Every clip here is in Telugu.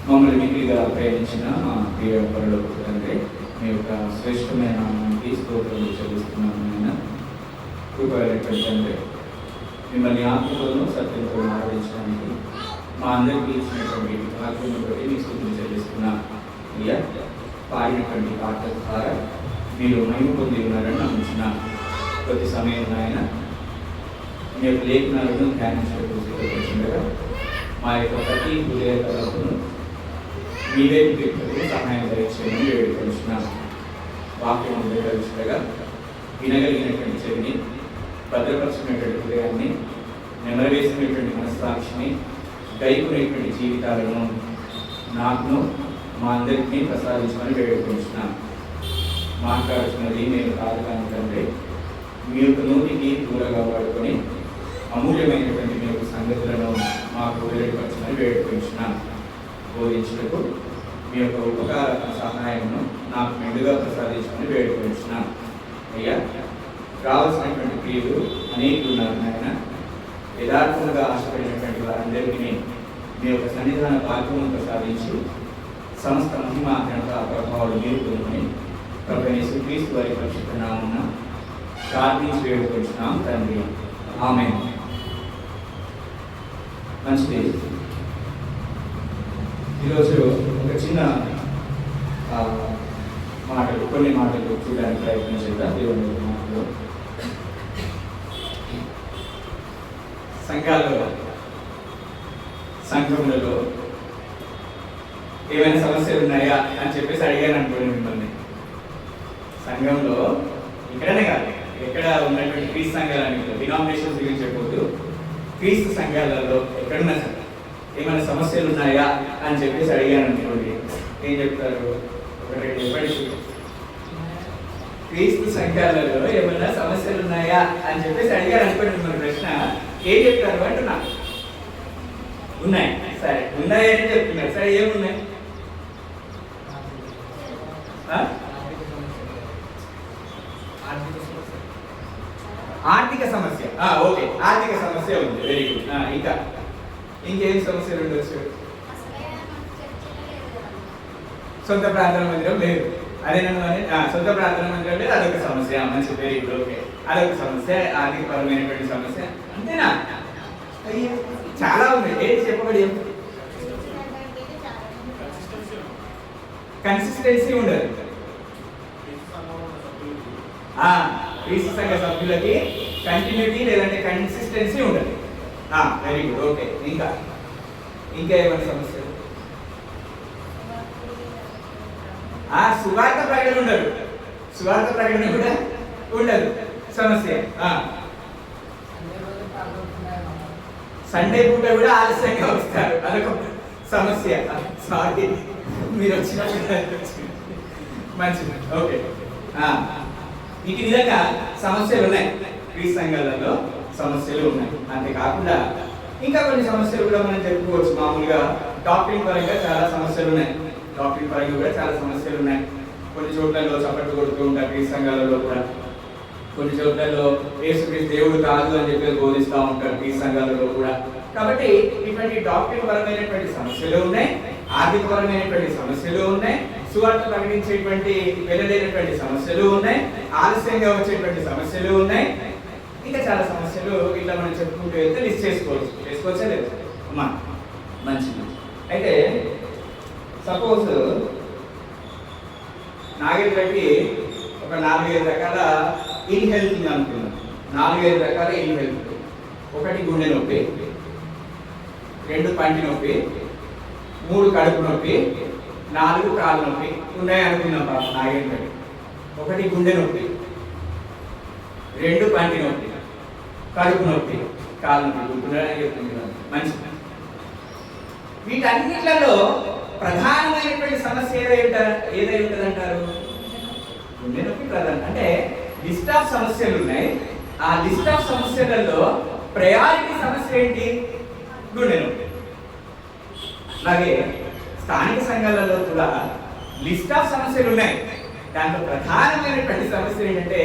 మమ్మల్ని మిగిలిగా ప్రేమించిన మా ప్రియ పరలోక తండ్రి, మీ యొక్క శ్రేష్టమైన నామానికి స్తోత్రాలు చెల్లిస్తున్నాము. ఆయన కృపైనటువంటి తండ్రి, మిమ్మల్ని ఆత్మతోనూ సత్యంతో ఆరాధించడానికి మా అందరికీ ఇచ్చినటువంటి భాగ్యం బట్టి మీ స్తుతులు చెల్లిస్తున్నాను. అయ్యా, పాడినటువంటి పాట ద్వారా మీరు మహిమ పొంది ఉన్నారని నమ్మించిన ప్రతి సమయం ఆయన మీ యొక్క లేఖనాలను ధ్యానించకుండా మా యొక్క ప్రతి హృదయ తలపును మీరే వ్యక్తులకు సహాయం దయచేయమని వేడుకొంటున్నాం. వాక్యం వినగలుగుగా వినగలిగినటువంటి చెవిని, భద్రపరిచినటువంటి హృదయాన్ని, నెమరవేసినటువంటి మనస్సాక్షిని, దైకునేటువంటి జీవితాలను నాకును మా అందరికీ ప్రసాదించమని వేడుకొంటున్నాం. మాట్లాడుతున్నది నేను కాదు కానీ మీ యొక్క నోటికి దూరంగా వాడుకొని అమూల్యమైనటువంటి మీ యొక్క సంగతులను మాకు వెలువరించమని వేడుకొంటున్నాం. బోధించుటకు మీ యొక్క ఉపకార సహాయమును నాకు మెండుగా ప్రసాదించమని వేడుకొంటున్నాం. అయ్యా, కావలసినటువంటి ప్రియులు అనేకులు ఉన్నారు నాయన. యథార్థంగా ఆశపడినటువంటి వారందరికీ మీ యొక్క సన్నిధాన భాగ్యమును ప్రసాదించి సమస్త మహిమ ఘనత ప్రభావాలు మీరు పొందుకొని ప్రభువైన యేసుక్రీస్తు వారి పరిశుద్ధ నామమున ప్రార్థించి వేడుకొంటున్నాం తండ్రి. ఆమేన్. మంచిది. ఈరోజు ఒక చిన్న కొన్ని మాటలు చూడడానికి ప్రయత్నం చేద్దాం. దేవుని మాటలు సంఘములలో ఏమైనా సమస్యలు ఉన్నాయా అని చెప్పేసి అడిగాను అనుకోండి మిమ్మల్ని. సంఘంలో ఇక్కడనే కాదు, ఎక్కడ ఉన్నటువంటి క్రీస్తు సంఘాలన్నింటిలో, డినామినేషన్స్ గురించి చెప్పొద్దు, క్రీస్తు సంఘాలలో ఎక్కడున్నా సరే ఏమైనా సమస్యలు ఉన్నాయా అని చెప్పేసి అడిగాను అనుకోండి, ఏం చెప్తారు? ఒకటి చెప్పండి. క్రీస్తు సంఘాలలో ఏమైనా సమస్యలు ఉన్నాయా అని చెప్పేసి అడిగారు అనుకోండి మిమ్మల్ని ప్రశ్న, ఏం చెప్తారు అంటున్నా? ఉన్నాయి. సరే, ఉన్నాయని చెప్తున్నారు. సరే, ఏమున్నాయి? ఆర్థిక సమస్య. ఓకే, ఆర్థిక సమస్య ఉంది. Very good. ఇంకా ఇంకేం సమస్యలు ఉండొచ్చు? సొంత ప్రార్థన మందిరం లేదు. అదే సొంత ప్రార్థన మందిరం లేదు, అదొక సమస్య. మంచి, వెరీ గుడ్. ఓకే, అదొక సమస్య, ఆర్థికపరమైనటువంటి సమస్య. అంతేనా? చాలా ఉంది. ఏంటి చెప్పబడి? కన్సిస్టెన్సీ ఉండదు. క్రీస్తు సంఘ సభ్యులకి కంటిన్యూటీ లేదంటే కన్సిస్టెన్సీ ఉండదు. Very good. ఓకే, ఇంకా ఏమైనా సమస్యలు? సువార్త ప్రకటన ఉండదు. సువార్త ప్రకటన కూడా ఉండదు, సమస్య. సండే పూట కూడా ఆలస్యంగా వస్తారు, అదొక సమస్య. సారీ, మీరు వచ్చినప్పుడు మంచిది. ఓకే, ఈ విధంగా సమస్యలు ఉన్నాయి. క్రీస్తు సంఘాలలో సమస్యలు ఉన్నాయి. అంతేకాకుండా ఇంకా కొన్ని సమస్యలు కూడా మనం చెప్పుకోవచ్చు. మామూలుగా డాక్టరింగ్ పరంగా చాలా సమస్యలు ఉన్నాయి. డాక్టరింగ్ పరంగా కూడా చాలా సమస్యలు ఉన్నాయి. కొన్ని చోట్లలో చప్పట్లు కొడుతూ ఉంటారు క్రీస్తు సంఘాలలో కూడా. కొన్ని చోట్లలో యేసుక్రీస్తు దేవుడు కాదు అని చెప్పి బోధిస్తూ ఉంటారు క్రీస్తు సంఘాలలో కూడా. కాబట్టి ఇటువంటి డాక్టరింగ్ పరమైనటువంటి సమస్యలు ఉన్నాయి, ఆర్థిక పరమైనటువంటి సమస్యలు ఉన్నాయి, సువార్త ప్రకటించేటువంటి వెళ్ళలేనటువంటి సమస్యలు ఉన్నాయి, ఆలస్యంగా వచ్చేటువంటి సమస్యలు ఉన్నాయి. ఇంకా చాలా సమస్యలు ఇట్లా మనం చెప్పుకుంటూ వెళ్తే లిస్ట్ చేసుకోవచ్చా లేదు? అమ్మా, మంచిది. అయితే సపోజ్ నాగేంద్రకి ఒక 4-5 రకాల ఇన్ హెల్త్ ఉంది అనుకున్నాం. 4-5 రకాల ఇన్ హెల్త్. 1 గుండె నొప్పి, 2 పంటి నొప్పి, 3 కడుపు నొప్పి, 4 కాలు నొప్పి ఉన్నాయి అనుకున్నాం. పాప నాగేంద్రకి 1 గుండె నొప్పి, 2 పంటి నొప్పి, కడుపు నొప్పి, కాలు నొప్పి గుర్తుండడానికి చెప్తుంది. మంచిది. వీటన్నిట్లలో ప్రధానమైనటువంటి సమస్య ఏదై ఉంటుందంటారు? గుండె నొప్పి ప్రధానం. అంటే లిస్ట్ ఆఫ్ సమస్యలు ఉన్నాయి. ఆ లిస్ట్ ఆఫ్ సమస్యలలో ప్రయారిటీ సమస్య ఏంటి? గుండె నొప్పి. అలాగే స్థానిక సంఘాలలో కూడా లిస్ట్ ఆఫ్ సమస్యలు ఉన్నాయి. దాంట్లో ప్రధానమైనటువంటి సమస్య ఏంటంటే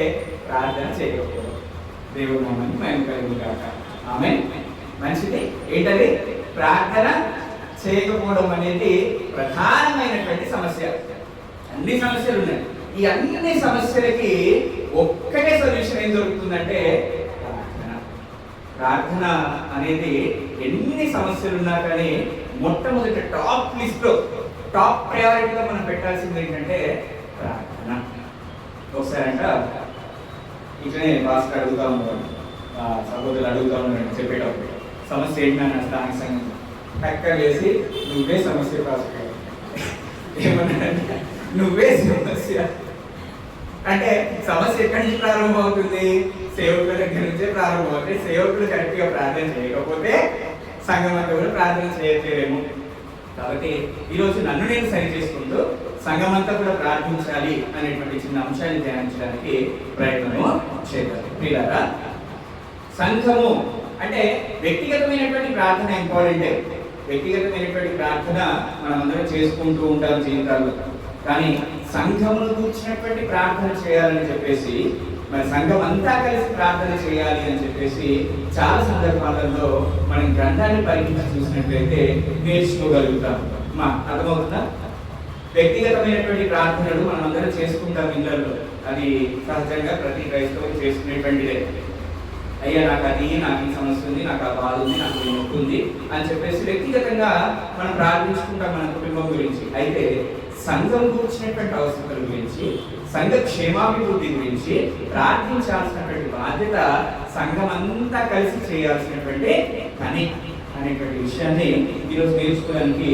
ప్రార్థన చేయకపోవడం. దేవుడు నామానికి మహిమ కలుగును గాక. ఆమేన్. మంచిది. ఏంటది? ప్రార్థన చేయకపోవడం అనేది ప్రధానమైనటువంటి సమస్య. అన్ని సమస్యలు ఉన్నాయి. ఈ అన్ని సమస్యలకి ఒక్కటే సొల్యూషన్ ఏం దొరుకుతుందంటే ప్రార్థన అనేది ఎన్ని సమస్యలు ఉన్నా కానీ మొట్టమొదటి టాప్ లిస్ట్ లో టాప్ ప్రయారిటీగా మనం పెట్టాల్సింది ఏంటంటే ప్రార్థన. ఒకసారి అంట ఇట్లనే భాస్కర్ అడుగుతా ఉన్నాడు, సహోదరులు అడుగుతా ఉన్నాడు చెప్పేటప్పుడు సమస్య ఏంటన్నా స్థానిక సంఘం టక్కర్ వేసి నువ్వే సమస్య భాస్కర్ ఏమన్నాడంటే నువ్వే సమస్య. అంటే సమస్య ఎక్కడి నుంచి ప్రారంభం అవుతుంది? సేవకుల దగ్గర నుంచే ప్రారంభం అవుతుంది. సేవకులు కరెక్ట్గా ప్రార్థన చేయకపోతే సంఘం అంతా కూడా ప్రార్థన చేయలేము. కాబట్టి ఈరోజు నన్ను నేను సరి చేసుకుంటూ సంఘం అంతా కూడా ప్రార్థించాలి అనేటువంటి చిన్న అంశాన్ని ధ్యానించడానికి ప్రయత్నము చేద్దాం. ప్రియులారా, సంఘము అంటే వ్యక్తిగతమైనటువంటి ప్రార్థన ఇంపార్టెంటే. వ్యక్తిగతమైనటువంటి ప్రార్థన మనం అందరం చేసుకుంటూ ఉంటాం జీవితాల్లో. కానీ సంఘమును కూర్చున్నటువంటి ప్రార్థన చేయాలని చెప్పేసి, మరి సంఘం అంతా కలిసి ప్రార్థన చేయాలి అని చెప్పేసి చాలా సందర్భాలలో మనం గ్రంథాన్ని పరిగణించి చూసినట్లయితే నేర్చుకోగలుగుతాం. అర్థమవుతుందా? వ్యక్తిగతమైనటువంటి ప్రార్థనలు మనం అందరం చేసుకుంటాం ఇళ్ళల్లో. అది సహజంగా ప్రతి క్రైస్తవులు చేసుకునేటువంటిదే. అయ్యా నాకు అది, నాకు ఈ సమస్య ఉంది, నాకు ఆ బాధ ఉంది, నాకు ఈ నొప్పి ఉంది అని చెప్పేసి వ్యక్తిగతంగా మనం ప్రార్థించుకుంటాం మన కుటుంబం గురించి. అయితే సంఘం కూర్చున్నటువంటి అవసరాల గురించి, సంఘ క్షేమాభివృద్ధి గురించి ప్రార్థించాల్సినటువంటి బాధ్యత సంఘం అంతా కలిసి చేయాల్సినటువంటి పని అనేటువంటి విషయాన్ని ఈరోజు నేర్చుకోవడానికి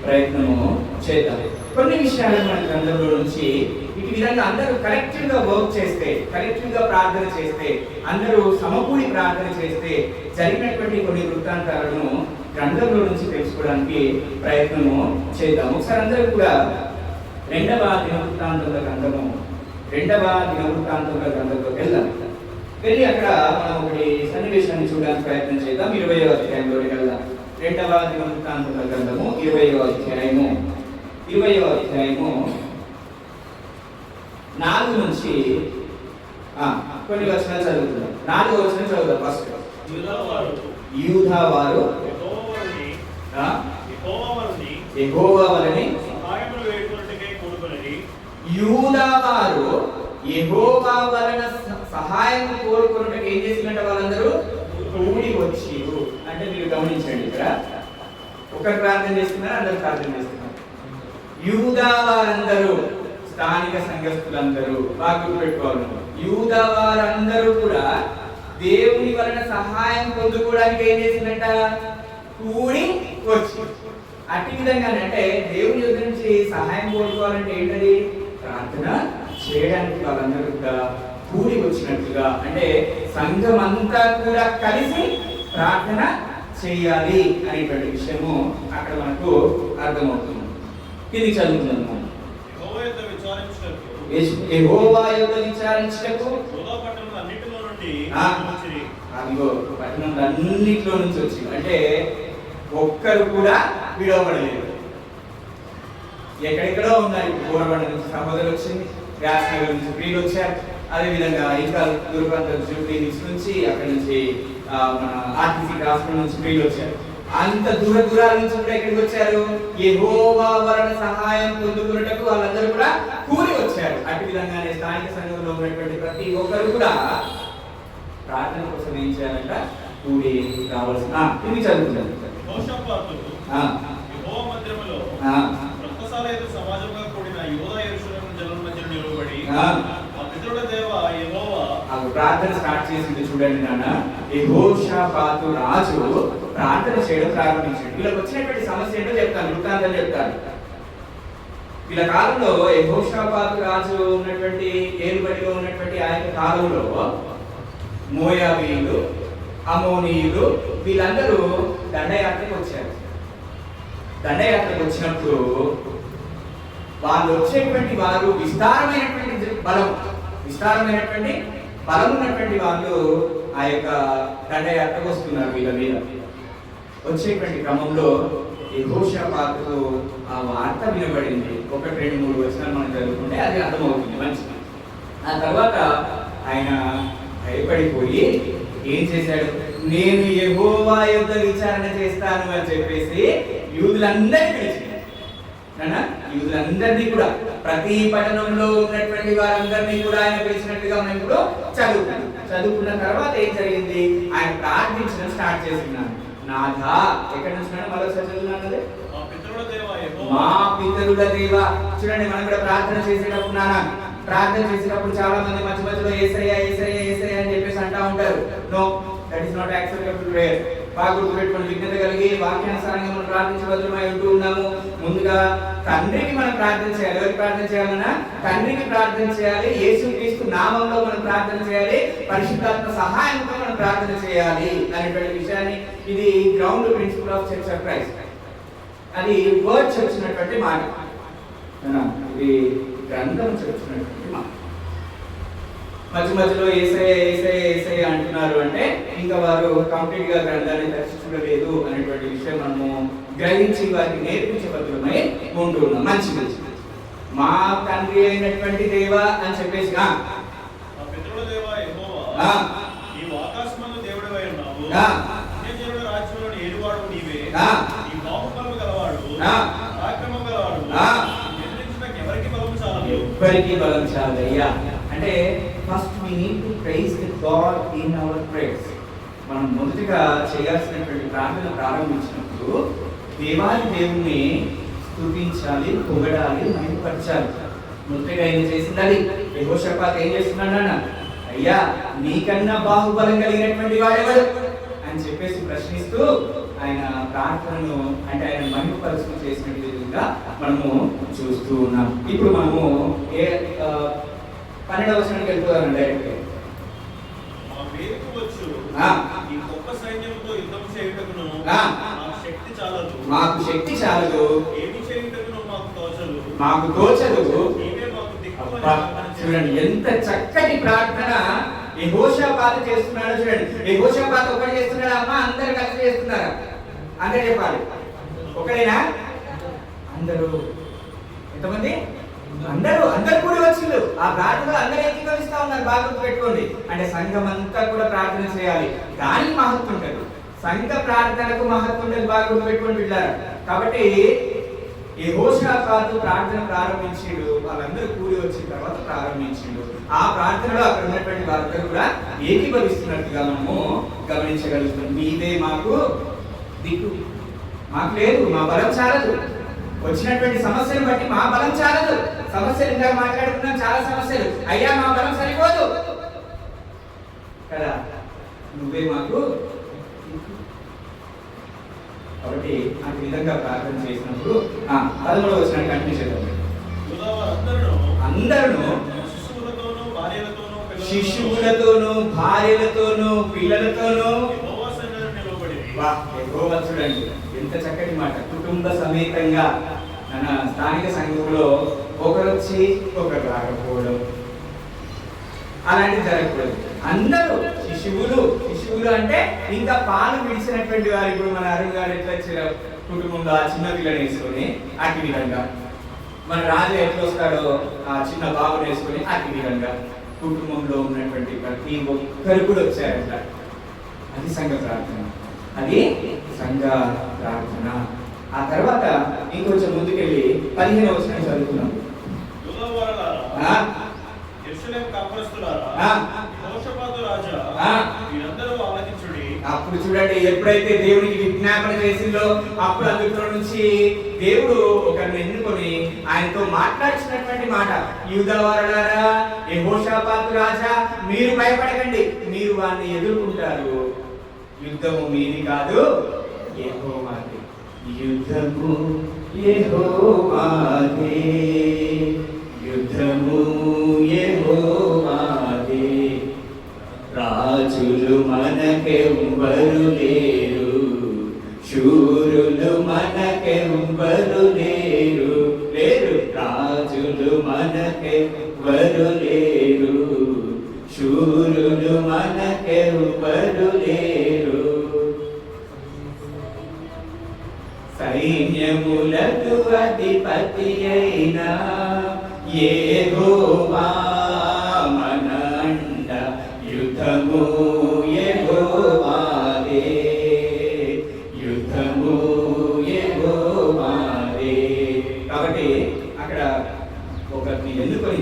ప్రయత్నము చేద్దాం. కొన్ని విషయాలను మన గ్రంథంలో నుంచి ఈ విధంగా అందరూ కలెక్టివ్ గా వర్క్ చేస్తే, కలెక్టివ్ గా ప్రార్థన చేస్తే, అందరూ సమకూడి ప్రార్థన చేస్తే జరిగినటువంటి కొన్ని వృత్తాంతాలను గ్రంథంలో నుంచి తెలుసుకోవడానికి ప్రయత్నము చేద్దాం. ఒకసారి అందరూ కూడా రెండవ దినవృత్తాంతముల గ్రంథంలోకి వెళ్దాం. వెళ్ళి అక్కడ మనం ఒకటి సన్నివేశాన్ని చూడడానికి ప్రయత్నం చేద్దాం. 20వ అధ్యాయంలోకి వెళ్దాం. రెండవ దినవృత్తాంతముల గ్రంథము 20వ అధ్యాయము 4 నుంచి కొన్ని వచనాలు చదువుతున్నాం. 4వ వచనం చదువుతాం. ఫస్ట్ యూదా వారు యెహోవా వలని సహాయం కోరుకున్నట్టు ఏం చేసినట్టు వాళ్ళందరూ కూడి వచ్చిరు. అంటే మీరు గమనించండి, ఇక్కడ ఒకరు ప్రార్థన చేస్తున్నారు, అందరూ ప్రార్థన చేస్తున్నారు. యూదా వారందరూ, స్థానిక సంఘస్థులందరూ బాగా గుర్తుపెట్టుకోవాలి. యూదా వారందరూ కూడా దేవుని వలన సహాయం పొందుకోవడానికి ఏం చేసిందంట? కూడి వచ్చి. అట్టి విధంగా అంటే దేవుని యొద్ద నుంచి సహాయం కోరుకోవాలంటే ఏంటది? ప్రార్థన చేయడానికి వాళ్ళందరూ కూడా కూడి వచ్చినట్టుగా, అంటే సంఘం అంతా కూడా కలిసి ప్రార్థన చేయాలి అనేటువంటి విషయము అక్కడ మనకు అర్థమవుతుంది. ఇది చదువుతున్నాము. యెహోవా యొద్ద విచారించుటకు పట్టణంలో నుంచి వచ్చి, అంటే ఒక్కరు కూడా విడవబడలేదు. ఎక్కడెక్కడో ఉన్నారు. గోరబండ నుంచి సహోదరులు వచ్చింది, వ్యాసనగర్ నుంచి ప్రియులు వచ్చారు. అదేవిధంగా ఇంకా దుర్గంధ జూబ్లీ నుంచి, అక్కడి నుంచి మన ఆర్టీసీ హాస్పిటల్ నుంచి ప్రియులు వచ్చారు. అంత దూరాల నుంచి కూడా ఎక్కడికి వచ్చారు? యెహోవా వలన సహాయం పొందుకున్నటకు వాళ్ళందరూ కూడా కూడి వచ్చారు. అటు విధంగానే స్థానిక సంఘంలో ఉన్నటువంటి ప్రతి ఒక్కరు కూడా ప్రార్థన కోసం ఏం చేయాలంట? కూడి రావాల్సిన. ఇది చదువుతుంది. ప్రార్థన స్టార్ట్ చేసింది చూడండి నాన్న. యెహోషాపాతు రాజు ప్రార్థన చేయడం ప్రారంభించాడు. వీళ్ళకి వచ్చినటువంటి సమస్య ఏంటో చెప్తాను, వృత్తాంతం చెప్తాను. వీళ్ళ కాలంలో యెహోషాపాతు రాజు ఉన్నటువంటి ఏలుబడిలో ఉన్నటువంటి ఆ యొక్క కాలంలో మోయాబీయులు, అమోనీయులు వీళ్ళందరూ దండయాత్రకు వచ్చారు. దండయాత్రకు వచ్చినప్పుడు వాళ్ళు వచ్చేటువంటి వారు విస్తారమైనటువంటి బలం ఉన్నటువంటి వాళ్ళు ఆ యొక్క దండయాత్రకు వస్తున్నారు. వీళ్ళ మీద వచ్చేటువంటి క్రమంలో యెహోషాపాతుకు ఆ వార్త వినబడింది. 1, 2, 3 వచనాలు మనం చదువుకుంటే అది అర్థమవుతుంది మంచిది. ఆ తర్వాత ఆయన భయపడిపోయి ఏం చేశాడు? నేను యెహోవా యొద్ద విచారణ చేస్తాను అని చెప్పేసి యూదులందరినీ పిలిచి యూదులందరినీ కూడా ప్రతి పట్టణంలో ఉన్నటువంటి వారందరినీ కూడా ఆయన పిలిచినట్టుగా మనం ఇప్పుడు చదువుకున్న తర్వాత ఏం జరిగింది? ఆయన ప్రార్థించడం స్టార్ట్ చేస్తున్నాడు. నాథా, ఎక్కడి నుంచి మళ్ళీ చదువుతున్నాను, మా పితరుల దేవ. చూడండి, మనం కూడా ప్రార్థన చేసేటప్పుడు ప్రార్థన చేసేటప్పుడు చాలా మంది మధ్య మధ్యలో యేసయ్య యేసయ్య యేసయ్య అని చెప్పేసి అంటా ఉంటారు. No, that is not acceptable prayer. బాగా గుర్తుపెట్టుకొని విజ్ఞత కలిగి వాక్యానుసారంగా మనం ప్రార్థించబద్దులమై ఉంటూ ఉన్నాము. ముందుగా తండ్రికి మనం ప్రార్థన చేయాలి. ఎవరికి ప్రార్థన చేయాలన్నా? తండ్రికి ప్రార్థన చేయాలి. యేసుక్రీస్తు నామంలో మనం ప్రార్థన చేయాలి. పరిశుద్ధాత్మ సహాయంతో మనం ప్రార్థన చేయాలి అనేటువంటి విషయాన్ని, ఇది ground principle of church of Christ. అది వర్డ్ చెప్తున్నటువంటి మాట, ఇది గ్రంథం చెప్తున్నటువంటి మాట. మధ్య మధ్యలో యేసయ్య యేసయ్య యేసయ్య అంటున్నారు అంటే ఇంకా వారు కంప్లీట్ గా గ్రంథాన్ని దర్శించలేదు అనేటువంటి విషయం మనము గ్రహించి వారికి నేర్పించబద్దులమై ఉంటూ ఉన్నాం. మంచిది. మా తండ్రి అయినటువంటి దేవ అని చెప్పేసి ఎవరికి బలం చాలయ్యా అంటే first we need to praise the God in our prayers. మనం మొదటిగా చేయాల్సినటువంటి ప్రార్థన ప్రారంభించినప్పుడు దేవాది దేవుణ్ణి స్తుతించాలి, పొగడాలి, మహిమపరచాలి. మొదటిగా ఏం చేసింది? అది యెహోషాపాతు ఏం చేస్తున్నాడన్న, అయ్యా నీకన్నా బాహుబలం కలిగినటువంటి వాడెవడు అని చెప్పేసి ప్రశ్నిస్తూ ఆయన ప్రార్థనను అంటే ఆయన మహిమపరచడం చేసినట్టు విధంగా మనము చూస్తూ ఉన్నాం. ఇప్పుడు మనము 12వ వచనానికి వెళ్తున్నాం. మాకు శక్తి చాలదు, మాకు తోచదు. చూడండి ఎంత చక్కటి ప్రార్థన యెహోషాపాతు చేస్తున్నాడు. చూడండి, యెహోషాపాతు ఒకటి చేస్తున్నాడు అమ్మా, అందరు కలిసి చేస్తున్నారా? అందరు చెప్పాలి. ఒకడేనా? అందరూ. ఎంతమంది? అందరూ కూడి వచ్చిండు. ఆ ప్రార్థనలో అందరూ ఏకీభవిస్తా ఉన్నారు. బాగా గుర్తుపెట్టుకోండి. అంటే సంఘం అంతా కూడా ప్రార్థన చేయాలి. దానికి మహత్వం ఉంటుంది. సంఘ ప్రార్థనకు మహత్వం ఉంటుంది. బాగా గుర్తుపెట్టుకోండి పిల్లారా. కాబట్టి యెహోషాపాతు ప్రార్థన ప్రారంభించిండు. వాళ్ళందరూ కూడి వచ్చిన తర్వాత ప్రారంభించిండు. ఆ ప్రార్థనలో అక్కడ ఉన్నటువంటి వారందరూ కూడా ఏకీభవిస్తున్నట్టుగా మనము గమనించగలుగుతాం. మీదే మాకు దిక్కు, మాకు లేదు, మా బలం చాలదు. వచ్చినటువంటి సమస్యను బట్టి మా బలం చాలదు. సమస్యలు ఇందాక మాట్లాడుకున్నాం, చాలా సమస్యలు. అయ్యా మా బలం సరిపోదు కదా, నువ్వే మాకు. కాబట్టి ఆ విధంగా ప్రార్థన చేసినప్పుడు 13వ వచనాన్ని కంటిన్యూ చేద్దాం. అందరూ శిశువులతోనూ భార్యలతోనూ పిల్లలతోనూ చూడండి ఎంత చక్కటి మాట. కుటుంబ సమేతంగా మన స్థానిక సంఘంలో ఒకరు వచ్చి ఒకరు రాకపోవడం అలాంటివి జరగకూడదు. అందరూ శిశువులు అంటే ఇంకా పాలు విడిచినటువంటి వారు. ఇప్పుడు మన అరుణ్ గారు ఎట్లా కుటుంబంలో ఆ చిన్న పిల్లని వేసుకొని అట్టి విధంగా, మన రాజు ఎట్లా వస్తాడో ఆ చిన్న బాబుని వేసుకొని అట్టి విధంగా కుటుంబంలో ఉన్నటువంటి ప్రతి ఒక్కరు కూడా వచ్చారట. అది సంఘ ప్రార్థన, అది సంఘ ప్రార్థన. ఆ తర్వాత ఇంకొంచెం ముందుకెళ్ళి 15వ వచనం చదువుతున్నాం. అప్పుడు చూడండి, ఎప్పుడైతే దేవునికి విజ్ఞాపన చేసిందో అప్పుడు అందులో నుంచి దేవుడు ఒకరిని ఎన్నుకొని ఆయనతో మాట్లాడుతున్నటువంటి మాట, యూదా వారలారా, యెహోషాపాతు రాజా, మీరు భయపడకండి, మీరు వారిని ఎదుర్కొంటారు. యుద్ధము మీది కాదు, యెహోవాది. యుద్ధము యెహోవాదే, యుద్ధము యెహోవాదే. రాజులు మనకెవ్వరు లేరు, శూరులు మనకెవ్వరు లేరు. రాజులు మనకెవ్వరు లేరు, శూరులు మనకెవ్వరు లేరు. సైన్యములకు అధిపతి అయిన యెహోవా మన అండ, యుద్ధము యెహోవాదే, యుద్ధము యెహోవాదే.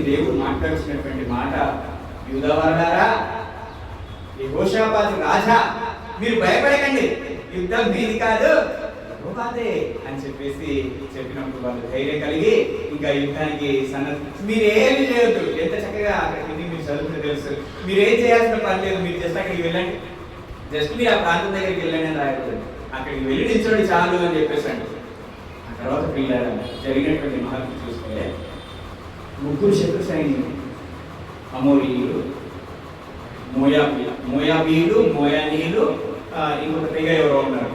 దేవుడు మాట్లాడుతున్నటువంటి మాట, యూదావారులారా, యెహోషాపాతు రాజా, మీరు భయపడకండి, యుద్ధం మీది కాదు యెహోవాదే అని చెప్పేసి చెప్పినప్పుడు వాళ్ళు ధైర్యం కలిగి ఇంకా యుద్ధానికి మీరేమి చేయొద్దు. ఎంత చక్కగా అక్కడికి మీరు చదువుకుంటే తెలుసు. మీరేం చేయాల్సిన పని లేదు, మీరు జస్ట్ అక్కడికి వెళ్ళండి, జస్ట్ మీరు ఆ ప్రాంతం దగ్గరికి వెళ్ళండి అని రాయకూడదు. అక్కడికి వెళ్ళి నిల్చోండి చాలు అని చెప్పేసి అండి. ఆ తర్వాత పిల్లలు జరిగినటువంటి మహత్వం చూస్తే ముగ్గురు శత్రు సైన్యులు, అమోరీయులు, మోయాబీయులు, మోయానీయులు, ఇంకొక తెగ ఎవరో ఉన్నారు,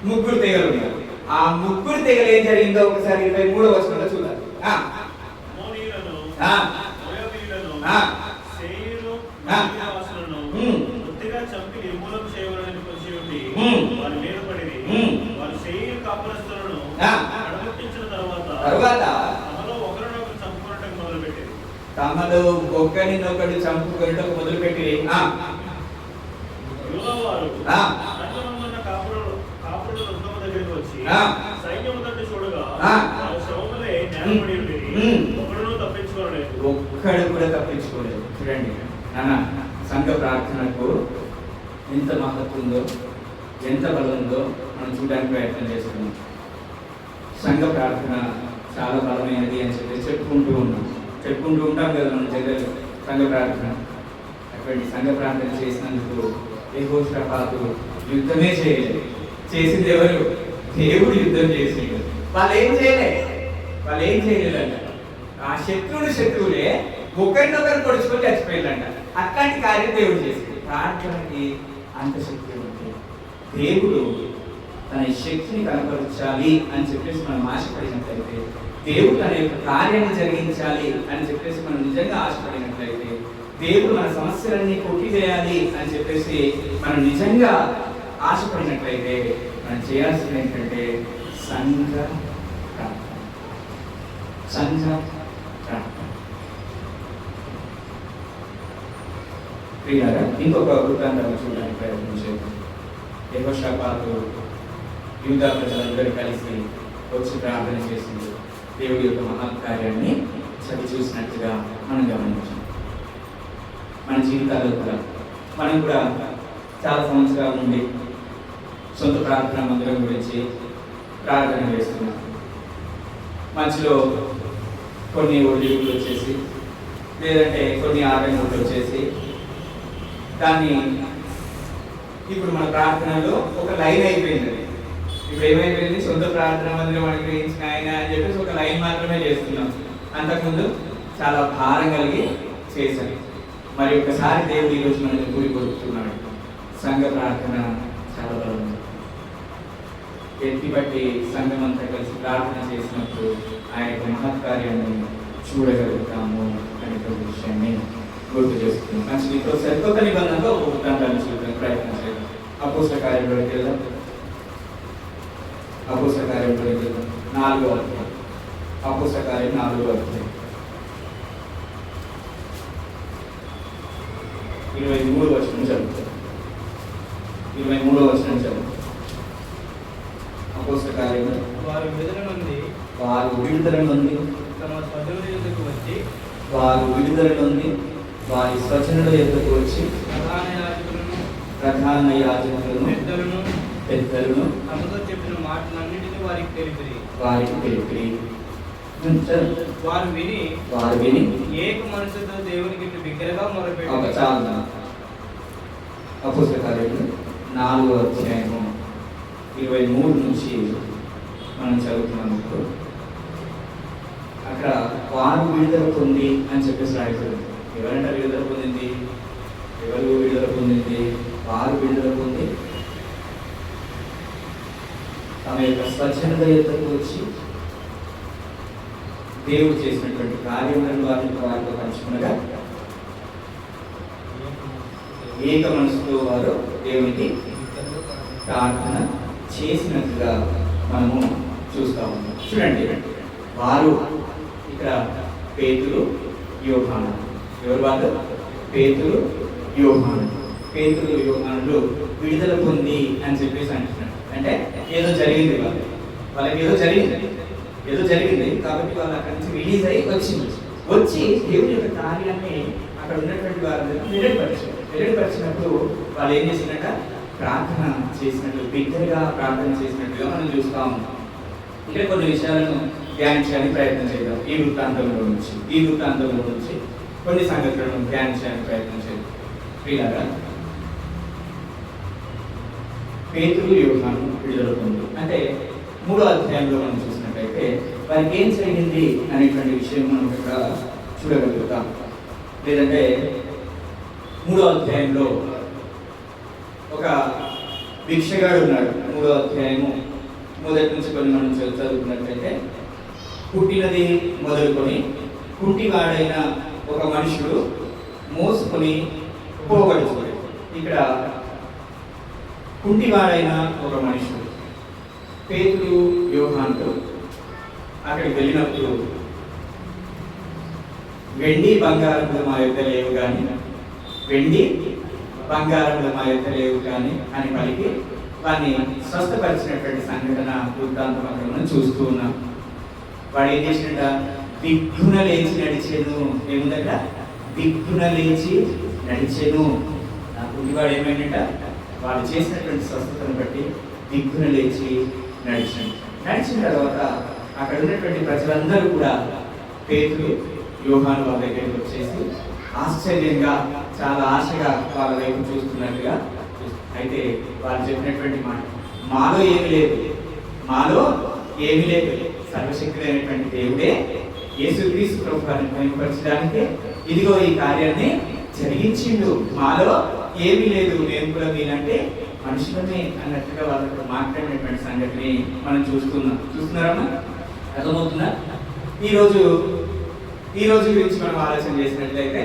ముగ్గురు తెగలు ఉన్నారు. ఆ ముగ్గురు తెగలు ఏం జరిగిందో ఒకసారి 23వ వచనంలో చూడాలి. తమలో ఒకరినొకడు చంపుకొనటం మొదలుపెట్టి ఒక్కడు కూడా తప్పించుకోలేదు. చూడండి నాన్న, సంఘ ప్రార్థనకు ఎంత మహత్వం ఉందో, ఎంత బలం ఉందో మనం చూడడానికి ప్రయత్నం చేస్తున్నాం. సంఘ ప్రార్థన చాలా బలమైనది అని చెప్పి చెప్పుకుంటూ ఉంటాం కదా మనం జగన్ సంఘ ప్రార్థన. అటువంటి సంఘ ప్రార్థన చేసినందుకు యెహోషాపాతు యుద్ధమే చేయలేదు. చేసింది ఎవరు? దేవుడు యుద్ధం చేసిండు. వాళ్ళు ఏం చేయలేదంట. ఆ శత్రువులే ఒకరినొకరు పొడుచుకొని చచ్చిపోయిందంట. అట్లాంటి కార్యం దేవుడు చేసింది. ప్రార్థనకి అంత శక్తి ఉంది. దేవుడు తన శక్తిని కనపరచాలి అని చెప్పేసి మనం ఆశపడినట్లయితే, దేవుడు తన యొక్క కార్యాన్ని జరిగించాలి అని చెప్పేసి మనం నిజంగా ఆశపడినట్లయితే, దేవుడు మన సమస్యలన్నీ కొట్టివేయాలి అని చెప్పేసి మనం నిజంగా ఆశపడినట్లయితే, మనం చేయాల్సింది ఏంటంటే సంఘ ప్రార్థన. ఇంకొక వృత్తాంతాన్ని చూడడానికి ప్రయత్నం చేద్దాం. యెహోషాపాతు యూదా ప్రజలందరూ కలిసి వచ్చి ప్రార్థన చేసింది. దేవుడి యొక్క మహత్కార్యాన్ని చవి చూసినట్టుగా మనం గమనించాం. మన జీవితాల్లో కూడా మనం కూడా చాలా సంవత్సరాల నుండి సొంత ప్రార్థన మందిరం గురించి ప్రార్థన చేస్తున్నాం. మధ్యలో కొన్ని ఒడిగులు వచ్చేసి, లేదంటే కొన్ని ఆటంకులు వచ్చేసి, దాన్ని ఇప్పుడు మన ప్రార్థనలో ఒక లైన్ అయిపోయింది. ఇప్పుడు ఏమైపోయింది? సొంత ప్రార్థన మందిరం అనుగ్రహించిన ఆయన అని చెప్పేసి ఒక లైన్ మాత్రమే చేస్తున్నాం. అంతకుముందు చాలా భారం కలిగి చేశాను. మరి ఒకసారి దేవుడు ఈరోజు మనల్ని కూడి కొడుతున్నాడు. సంఘ ప్రార్థన చాలా బలం. ఎత్తి బట్టి సంఘం అంతా కలిసి ప్రార్థన చేసినప్పుడు ఆయన యొక్క మహత్కార్యాన్ని చూడగలుగుతాము అనే విషయాన్ని గుర్తు చేస్తున్నాం. మంచిది. ఇప్పుడు సరికొత్త నిబంధనలో ఒక వృత్తాంతాన్ని చూడడానికి ప్రయత్నం చేద్దాం. అపోస్తల కార్యంలోకి వెళ్దాం. అపోస్తల కార్యంలోకి వెళ్దాం. 4వ అధ్యాయం. అపోస్తల కార్యం 4వ అధ్యాయం 23వ వచనం చదువుతాం. 23వ వచనం చదువుతాం. అపోస్తల కార్యం వారు విడుదల నుండి తమ స్వజనుల యొద్దకు వచ్చి వారి స్వజనుల యొద్దకు వచ్చి ప్రధాన యాజకులను పెద్దలను తమతో చెప్పిన మాటలన్నిటినీ వారికి తెలిపిరి. వారు విని ఏక మనసుతో దేవునికి బిగ్గరగా మొరపెట్టారు. చాలా అపోస్తల కార్యము 4వ అధ్యాయము 23 నుంచి మనం చదువుతున్నప్పుడు అక్కడ వారు విడుదల పొంది అని చెప్పేసి రాయబడింది. ఎవరంటే విడుదల పొందింది? ఎవరు విడుదల పొందింది? వారు విడుదల పొంది తమ యొక్క స్వచ్ఛంద యొద్దకు వచ్చి దేవుడు చేసినటువంటి కార్యములను వారితో పంచుకునగా ఏక మనసుతో వారు దేవునికి ప్రార్థన చేసినట్టుగా మనము చూస్తా ఉన్నాం. చూడండి, వారు ఇక్కడ పేతురు, యోహాను. ఎవరు వాళ్ళు? పేతురు, యోహానులు విడుదల పొంది అని చెప్పేసి అంటున్నాడు. అంటే ఏదో జరిగింది, వాళ్ళకి ఏదో జరిగింది. ఏదో జరిగింది కాబట్టి వాళ్ళు అక్కడి నుంచి రిలీజ్ అయ్యి వచ్చి దేవుని యొక్క కార్యాన్ని అక్కడ ఉన్నటువంటి వారు వెల్లడిపరిచినప్పుడు వాళ్ళు ఏం చేసినట్ట ప్రార్థన చేసినట్లు బిగ్గరగా ప్రార్థన చేసినట్టుగా మనం చూస్తాం. ఇక్కడ కొన్ని విషయాలను ధ్యానించడానికి ప్రయత్నం చేద్దాం. ఈ వృత్తాంతంలో నుంచి కొన్ని సంగతులను ధ్యానించడానికి ప్రయత్నం చేద్దాం. ప్రియులారా, పేతురు యోహాను విడుదల పొందు అంటే 3వ అధ్యాయంలో మనం చూసినట్లయితే వారికి ఏం జరిగింది అనేటువంటి విషయం మనం ఇక్కడ చూడగలుగుతాం. లేదంటే 3వ అధ్యాయంలో ఒక భిక్షగాడు ఉన్నాడు. 3వ అధ్యాయము మొదటి నుంచి కొన్ని మనం చదువుకున్నట్లయితే పుట్టినది మొదలుకొని కుంటివాడైన ఒక మనుషుడు మోసుకొని పోగొడుతుంది. ఇక్కడ కుంటివాడైన ఒక మనుషుడు పేతురు యోహానుడు అక్కడికి వెళ్ళినప్పుడు వెండి బంగారములు మా యొక్క లేవు కానీ అని పలికి వాడిని స్వస్థపరిచినటువంటి సంఘటన వృత్తాంతం అక్కడ మనం చూస్తూ ఉన్నాం. వాడు ఏం చేసినట్ట దిగ్గున లేచి నడిచేను. ఏముందట దిగ్గున లేచి నడిచేను. నా కుంటివాడు ఏమైందట వాడు చేసినటువంటి స్వస్థతను బట్టి దిగ్గున లేచి నడిచిన తర్వాత అక్కడ ఉన్నటువంటి ప్రజలందరూ కూడా పేతురు యోహాను వాళ్ళ దగ్గరికి వచ్చేసి ఆశ్చర్యంగా చాలా ఆశగా వాళ్ళ వైపు చూస్తున్నట్టుగా. అయితే వాళ్ళు చెప్పినటువంటి మాట మాలో ఏమీ లేదు సర్వశక్తుడైనటువంటి దేవుడే యేసుక్రీస్తు ప్రభువుని మహిమపరచడానికి ఇదిగో ఈ కార్యాన్ని జరిగించిండు. మాలో ఏమీ లేదు, మేము కూడా మీరంటే మనుషులమే అన్నట్టుగా వాళ్ళతో మాట్లాడినటువంటి సంగతిని మనం చూస్తున్నారమ్మా. అర్థమవుతుందా? ఈ రోజు గురించి మనం ఆలోచన చేసినట్లయితే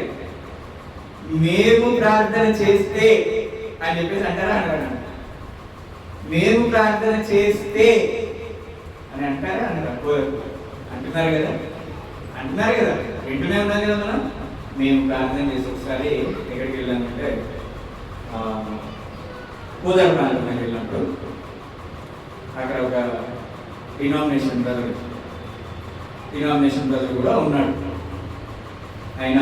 మేము ప్రార్థన చేస్తే అని చెప్పేసి అంటారా అనరా? మేము ప్రార్థన చేస్తే అని అంటారా అనరా? అంటున్నారు కదా వింటూనే ఉన్నాం కదా మనం. మేము ప్రార్థన చేసి ఒకసారి ఎక్కడికి వెళ్ళామంటే కోదాడ ప్రాంతానికి వెళ్ళినప్పుడు అక్కడ ఒక డినామినేషన్ బ్రదర్ కూడా ఉన్నాడు. ఆయన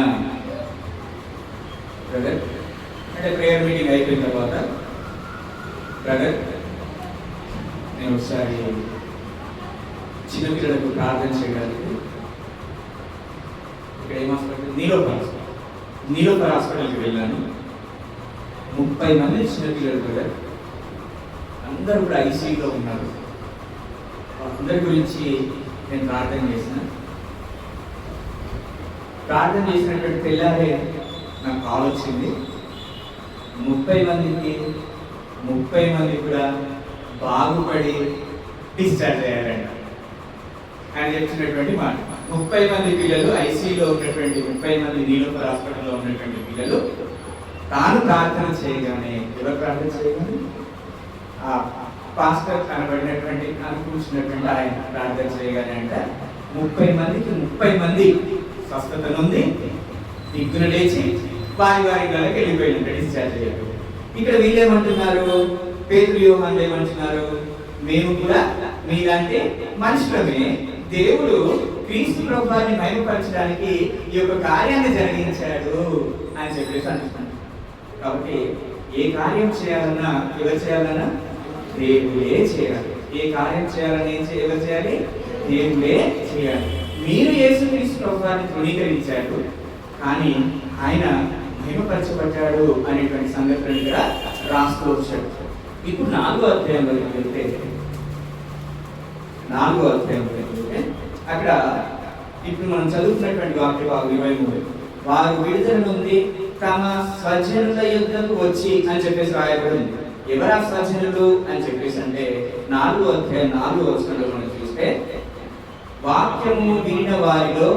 బ్రదర్ అంటే ప్రేయర్ మీటింగ్ అయిపోయిన తర్వాత బ్రదర్ నేను ఒకసారి చిన్నపిల్లలకు ప్రార్థన చేయడానికి ఇక్కడ ఏం హాస్పిటల్ నీలోఫర్ హాస్పిటల్కి వెళ్ళాను. 30 మంది చిన్నపిల్లలు బ్రదర్, అందరూ కూడా ఐసీయూలో ఉన్నారు. అందరి గురించి నేను ప్రార్థన చేసినటువంటి తెల్లారే నాకు కాల్ వచ్చింది. 30 మంది కూడా బాగుపడి డిశ్చార్జ్ అయ్యారంట. ఆయన చెప్తున్నటువంటి మాట 30 మంది పిల్లలు ఐసీయూలో ఉన్నటువంటి 30 మంది నీలోఫర్ హాస్పిటల్లో ఉన్నటువంటి పిల్లలు తాను ప్రార్థన చేయగానే ఎవరు ప్రార్థన చేయగానే ఆ పాస్టర్ కనబడినటువంటి అనుకూర్చున్నటువంటి ఆయన ప్రార్థన చేయగానే అంట 30 మంది స్వస్థత నుండి దిగ్గున లేచి వారి గలకి వెళ్ళిపోయిందంట, డిశ్చార్జ్ అయ్యారు. ఇక్కడ వీళ్ళేమంటున్నారు, పేతురు యోహానులు ఏమంటున్నారు, మేము కూడా మీలాంటి మనుషులమే, దేవుడు క్రీస్తు ప్రభువుని మహిమపరచడానికి ఈ యొక్క కార్యాన్ని జరిగించాడు అని చెప్పేసి అంటున్నాడు. కాబట్టి ఏ కార్యం చేయాలన్నా ఎవరు చేయాలన్నా దేవుడే చేయాలి. ఏ కార్యం చేయాలని ఎవరు చేయాలి? దేవుడే చేయాలి. మీరు యేసుక్రీస్తు ప్రభువుని ధృవీకరించారు, కానీ ఆయన మహిమపరచబడ్డాడు అనేటువంటి సంగతిని ఇక్కడ రాస్తూ వచ్చాడు. ఇప్పుడు 4వ అధ్యాయంలోకి వెళ్తే అక్కడ ఇప్పుడు మనం చదువుతున్నటువంటి వాక్య 23 వారు విడుదల నుండి తమ స్వజనుల యుద్ధకు వచ్చి అని చెప్పేసి రాయబడింది. ఎవరా స్వజనులు అని చెప్పేసి అంటే 4వ అధ్యాయం 4వ వచనంలో మనం చూస్తే వాక్యము వినిన వారిలో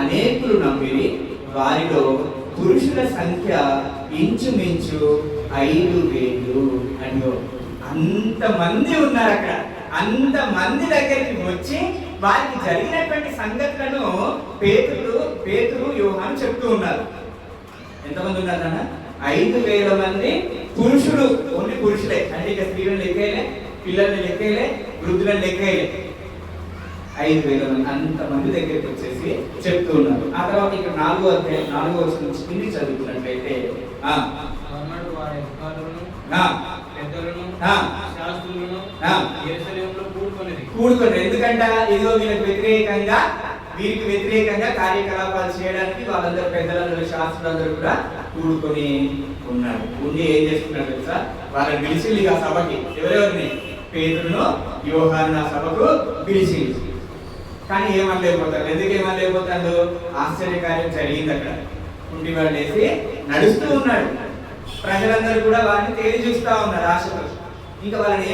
అనేకులు నమ్మిరి, వారిలో పురుషుల సంఖ్య ఇంచుమించు 5,000 అని. అంతమంది ఉన్నారు అక్కడ. అంతమంది దగ్గరికి వచ్చి వారికి జరిగినటువంటి సంగతులను పేతురు యోహాను చెప్తూ ఉన్నారు. ఎంతమంది ఉన్నారన్న? 5,000 మంది పురుషులు, ఓన్లీ పురుషులే. అంటే ఇక స్త్రీలను లెక్కేలే, పిల్లల్ని లెక్కేలే, వృద్ధులను లెక్కేలే. 5,000 మంది అంతమంది దగ్గరికి వచ్చేసి చెప్తూ ఉన్నారు. ఆ తర్వాత ఇక్కడ 4వ వచనం నుంచి కింది చదువుకున్నట్లయితే కూడుకొని, ఎందుకంట ఇదిగో వీరికి వ్యతిరేకంగా కార్యకలాపాలు చేయడానికి వాళ్ళందరూ పెద్దలందరూ శాస్త్రులందరూ కూడా కూడుకొని ఉన్నారు. ఉండి ఏం చేస్తున్నారు తెలుసా? వాళ్ళని పిలిచి ఆ సభకి ఎవరెవరిని? పేతురును యోహాను ఆ సభకు పిలిచి, కానీ ఏమనలేకపోతారు. ఎందుకు ఏమనలేకపోతారు? ఆశ్చర్యకార్యం జరిగింది. అక్కడ ఉండి వాళ్ళు వేసి నడుస్తూ ఉన్నాడు. ప్రజలందరూ కూడా వారిని తేలి చూస్తా ఉన్నారు ఆశతో. ఇంకా వాళ్ళని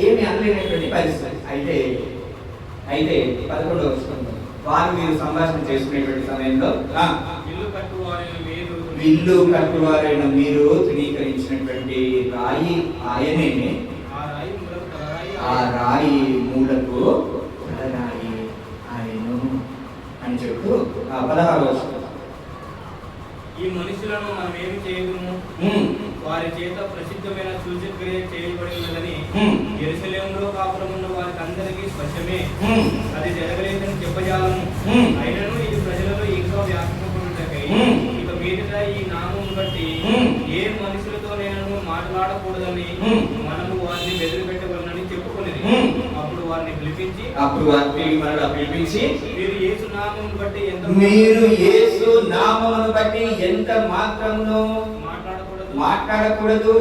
ఏమి అనలేనటువంటి పరిస్థితి. అయితే 11వ వచనం, వారు వీరు సంభాషణ చేసుకునేటువంటి సమయంలో విల్లు కట్టువారైన మీరు ధృవీకరించినటువంటి రాయి ఆయనే, ఆ రాయి మూలకు తలరాయి ఆయను అని చెప్తూ 16వ వచనం, ఈ మనుషులను మనం ఏమి చేయదుము, వారి చేత ప్రసిద్ధమైన సూచక్రియ చేయబడి ఉన్నదని యెరూషలేములో కాపురమున్న వారికి అందరికీ స్పష్టమే. అది జరగలేదని చెప్పజాలము. అయినను ఇది ప్రజలలో ఇంకా వ్యాపింపబడుటకై ఇక మీదట ఈ నామమును బట్టి ఏ మనుషులతో నేను మాట్లాడకూడదని మనము వారిని బెదిరిపెట్టగలనని చెప్పుకునేది. అప్పుడు వారిని పిలిపించి మీరు యేసు నామమును బట్టి ఎంత మాత్రమును మాట్లాడకూడదు,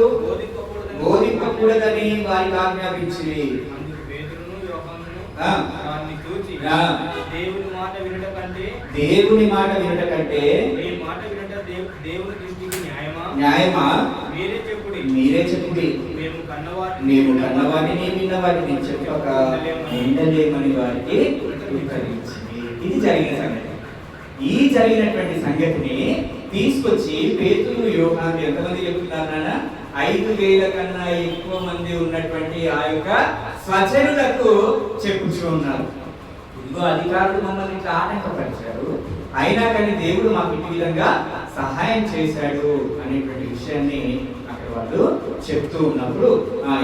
బోధింపకూడదని వారికి ఆజ్ఞాపించి, దేవుని మాట వినుట కంటే న్యాయమా? మీరే చెప్పుడి. మేము కన్నవాటిని విన్నవాటిని చెప్పక ఉండలేమని వారికి ఉత్తరించింది. ఇది జరిగిన సంగతి. ఈ జరిగినటువంటి సంగతిని తీసుకొచ్చి పేతురు యోహాను ఎంతమంది చెప్తున్నారన్నా? 5,000 కన్నా ఎక్కువ మంది ఉన్నటువంటి ఆ యొక్క స్వజనులకు చెప్పుచూ ఉన్నారు. ఇదిగో అధికారులు మమ్మల్ని ఇట్లా ఆటంకపరిచారు, అయినా కానీ దేవుడు మాకు ఇటు విధంగా సహాయం చేశాడు అనేటువంటి విషయాన్ని అక్కడ వాళ్ళు చెప్తూ ఉన్నప్పుడు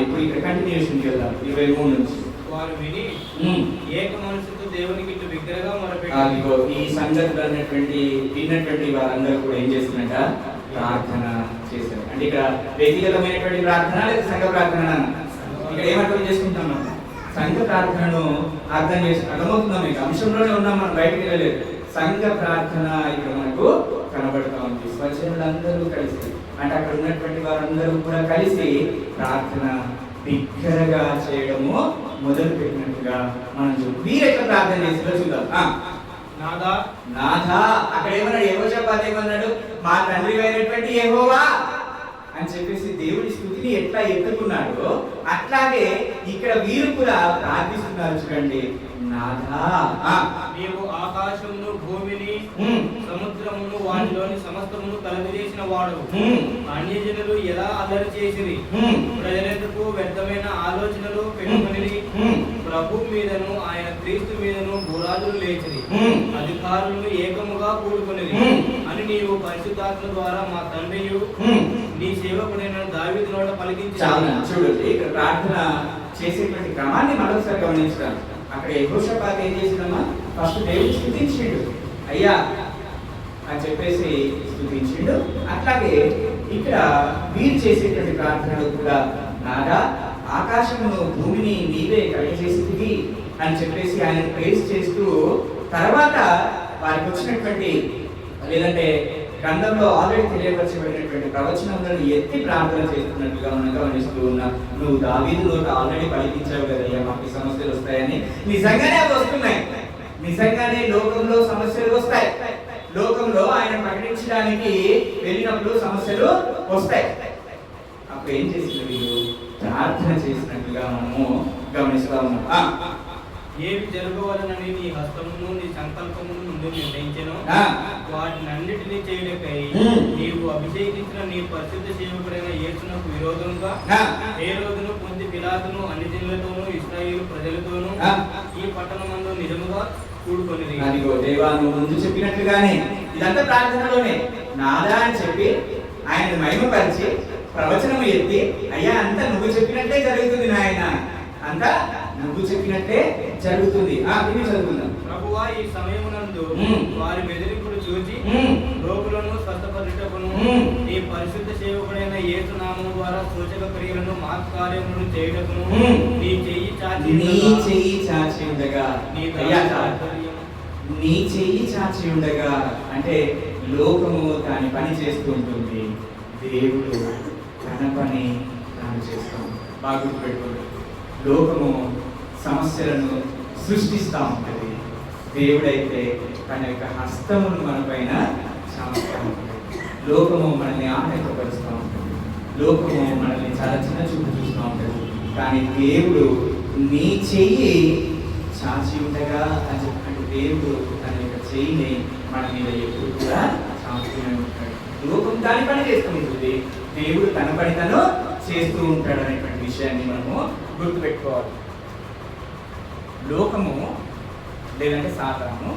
ఇప్పుడు ఇక్కడ కంటిన్యూషన్ చేద్దాం 23 నుంచి. వారు విని ఏక మనసుతో దేవునికి ఇటు బిగ్గరగా మొరపెట్టారు. ఈ సంగతులు విన్నటువంటి వారందరూ కూడా ఏం చేస్తున్నట్ట? ప్రార్థన చేశారు. అంటే ఇక్కడ వ్యక్తిగతమైనటువంటి ప్రార్థన లేదా సంఘ ప్రార్థన? ఇక్కడ ఏమర్థం చేసుకుంటాం? మనం సంఘ ప్రార్థనను అర్థమవుతుందాం. మీకు అంశంలోనే ఉన్నాం, మనం బయటకు వెళ్ళలేదు. సంఘ ప్రార్థన ఇక్కడ మనకు కనబడతా ఉంది. స్వజనులందరూ కలిసి, అంటే అక్కడ ఉన్నటువంటి వారందరూ కూడా కలిసి ప్రార్థన బిగ్గరగా చేయడము మొదలు పెట్టినట్టుగా మనం వీరెట్లా ప్రార్థన చేసిందో చూద్దాం. నాథా అక్కడ ఏమన్నాడు? యెహోషాపాతు ఏమన్నాడు? మా తండ్రి అయినటువంటి యెహోవా అని చెప్పేసి దేవుడి స్థుతిని ఎట్లా ఎత్తుకున్నాడో అట్లాగే ఇక్కడ వీరు కూడా ప్రార్థిస్తున్నారు. చూడండి, నాథా నీవు ఆకాశమును భూమిని సముద్రమును వాటిలోని సమస్తమును కలుగజేసిన వాడు. అన్యజనులు ఎలా అల్లరి చేసిరి, ప్రజలందుకు వ్యర్థమైన ఆలోచనలు పెట్టుకుని ప్రభు మీదను ఆయన క్రీస్తు మీదను భూరాజులు లేచిరి, అధికారులను ఏకముగా కూడుకునేది అని నీవు పరిశుద్ధాత్మ ద్వారా మా తండ్రియు నీ సేవకుడైన దావీదు నోట పలికించి. చూడండి, ఇక్కడ ప్రార్థన చేసేటువంటి క్రమాన్ని మరొకసారి గమనించడం. అక్కడ యెహోషాపాతు ఏం చేసిందమ్మా? ఫస్ట్ దేవుడు స్తుతించిండు, అయ్యా అని చెప్పేసి స్తుతించిండు. అట్లాగే ఇక్కడ వీరు చేసేటువంటి ప్రార్థనలు కూడా నాదా ఆకాశమును భూమిని నీవే కలిగజేసింది అని చెప్పేసి ఆయన ప్రేస్ చేస్తూ, తర్వాత వారికి వచ్చినటువంటి లేదంటే గ్రంథంలో ఆల్రెడీ తెలియపరచబడినటువంటి ప్రవచనములను ఎత్తి ప్రార్థన చేస్తున్నట్టుగా మనం గమనిస్తూ ఉన్నాం. నువ్వు దావీదు నోట ఆల్రెడీ పలికించావు కదయ్యా మాకు సమస్యలు వస్తాయని. నిజంగానే అవి వస్తున్నాయి. నిజంగానే లోకంలో సమస్యలు వస్తాయి. లోకంలో ఆయన ప్రకటించడానికి వెళ్ళినప్పుడు సమస్యలు వస్తాయి. అప్పుడు ఏం చేసిన వీళ్ళు? ప్రార్థన చేసినట్టుగా మనము గమనిస్తా ఉన్నాం. ఏవి జరగవలనని నీ హస్తమును నీ సంకల్పమును ముందు నిర్ణయించెను, వాటినన్నిటినీ చేయడకై నీవు అభిషేకించిన నీ పరిశుద్ధ సేవకుడైన యేసునకు విరోధంగా హేరోదును పొంది పిలాతును అన్ని జనులతోనూ ఇశ్రాయేలు ప్రజలతోనూ ఈ పట్టణమందు నిజముగా కూడుకొనిది. అదిగో దేవా, నువ్వు ముందు చెప్పినట్లుగానే ఇదంతా ప్రార్థనలోనే నాదా అని చెప్పి ఆయన మహిమపరిచి ప్రవచనము ఎత్తి, అయ్యా అంతా నువ్వు చెప్పినట్టే జరుగుతుంది నాయన, అంతా నువ్వు చెప్పినట్టే జరుగుతుంది. ఇది చదువుకుందాం. ప్రభువా, ఈ సమయమునందు వారి బెదిరింపులు చూచి రోగులను స్వస్థపరచుటకును నీ పరిశుద్ధ సేవకుడైన యేసు నామము ద్వారా సూచక క్రియలను మహత్కార్యములను చేయుటకును నీ చెయ్యి చాచి ఉండగా నీ చెయ్యి చాచి ఉండగా అంటే లోకము దాని పని చేస్తూ ఉంటుంది, దేవుడు తన పని తాను చేస్తాం. బాగా గుర్తుపెట్టుకోండి, లోకము సమస్యలను సృష్టిస్తూ ఉంటుంది, దేవుడైతే తన యొక్క హస్తమును మన పైన చాపుతూ ఉంటుంది. లోకము మనల్ని ఆటంకపరుస్తూ ఉంటుంది, లోకము మనల్ని చాలా చిన్న చూపు చూస్తూ ఉంటుంది. కానీ దేవుడు నీ చెయ్యి చాచి ఉండగా అని చెప్పినట్టు దేవుడు తన యొక్క చెయ్యిని మన మీద ఎప్పుడు కూడా చాపుతూనే ఉంటాడు. లోకం దాని పని చేస్తూ ఉంటుంది, దేవుడు తన పని తను చేస్తూ ఉంటాడు అనేటువంటి విషయాన్ని మనము గుర్తుపెట్టుకోవాలి. లోకము లేదంటే సాతాను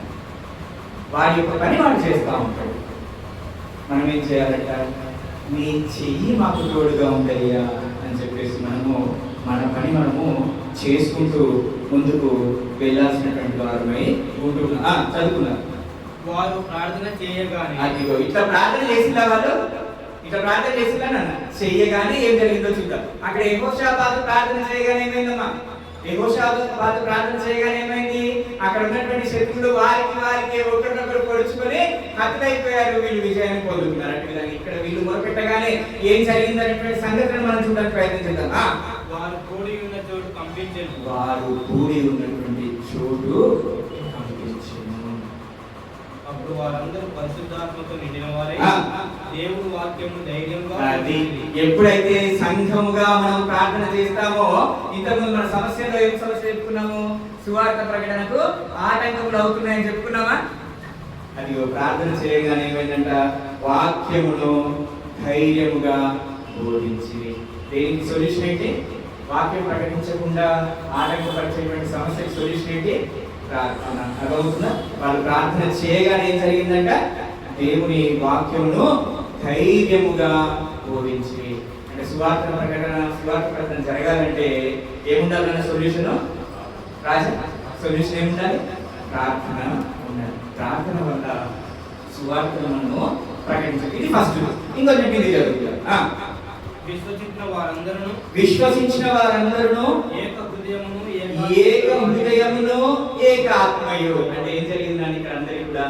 వాడి యొక్క పని వాడు చేస్తూ ఉంటాడు. మనం ఏం చేయాలంట? నీ చెయ్యి మాకు తోడుగా ఉండయ్యా అని చెప్పేసి మనము మన పని మనము చేసుకుంటూ ముందుకు వెళ్ళాల్సినటువంటి వారమై ఉంటున్నాం. చదువుకున్నారు. వారు ప్రార్థన చేయగానే, అదిగో ఇట్లా ప్రార్థన చేసిందా వాళ్ళు? ఇట్లా ప్రార్థన చేసిందా నాన్న? చెయ్యగానే ఏం జరిగిందో చూద్దాం. అక్కడ యెహోషాపాతు ప్రార్థన చేయగానే ఏమైందమ్మా? యెహోషాపాతు ప్రార్థన చేయగానే ఏమైంది? అక్కడ ఉన్నటువంటి శత్రువులు వారికి ఒకరినొకరు పొడుచుకొని హతులైపోయారు. వీళ్ళు విజయాన్ని పొందుతున్నారు. అటు విధంగా ఇక్కడ వీళ్ళు మొరపెట్టగానే ఏం జరిగింది అనేటువంటి సంగతిని మనం చూడడానికి ప్రయత్నించాం. వారు కూడి ఉన్న చోటు కంపించెను. వారు కూడి ఉన్నటువంటి చోటు కంపించెను. అప్పుడు వారందరూ పరిశుద్ధాత్మతో నిండిన వారై దేవుని వాక్యము ధైర్యంగా. అది ఎప్పుడైతే సంఘముగా మనం ప్రార్థన చేస్తామో, ఇంతకుముందు మన సమస్యలో ఏం సమస్య చెప్పుకున్నాము? సువార్త ప్రకటనకు ఆటంకములు అవుతున్నాయని చెప్పుకున్నామా? అది ప్రార్థన చేయగానే ఏమైందంట? వాక్యమును ధైర్యముగా బోధించి. దేనికి సొల్యూషన్ ఏంటి? వాక్యం ప్రకటించకుండా ఆటంకపరిచేటువంటి సమస్యకి సొల్యూషన్ ఏంటి? ప్రార్థన. అర్థమవుతుందా? వాళ్ళు ప్రార్థన చేయగానే ఏం జరిగిందంట? దేవుని వాక్యమును ధైర్యముగా బోధించి. అంటే సువార్త ప్రకటన జరగాలంటే ఏముండాలన్న సొల్యూషన్? రాజా సొల్యూషన్ ఏముండాలి? ప్రార్థన ఉండాలి. ప్రార్థన వల్ల సువార్తను మనము ప్రకటించాలి. ఇది ఫస్ట్. ఇంకొంచెం ఇది జరుగుతుంది. విశ్వసించిన వారందరూ ఏక హృదయమును ఏక ఆత్మయు. అంటే ఏం జరిగిందని ఇక్కడ అందరికీ కూడా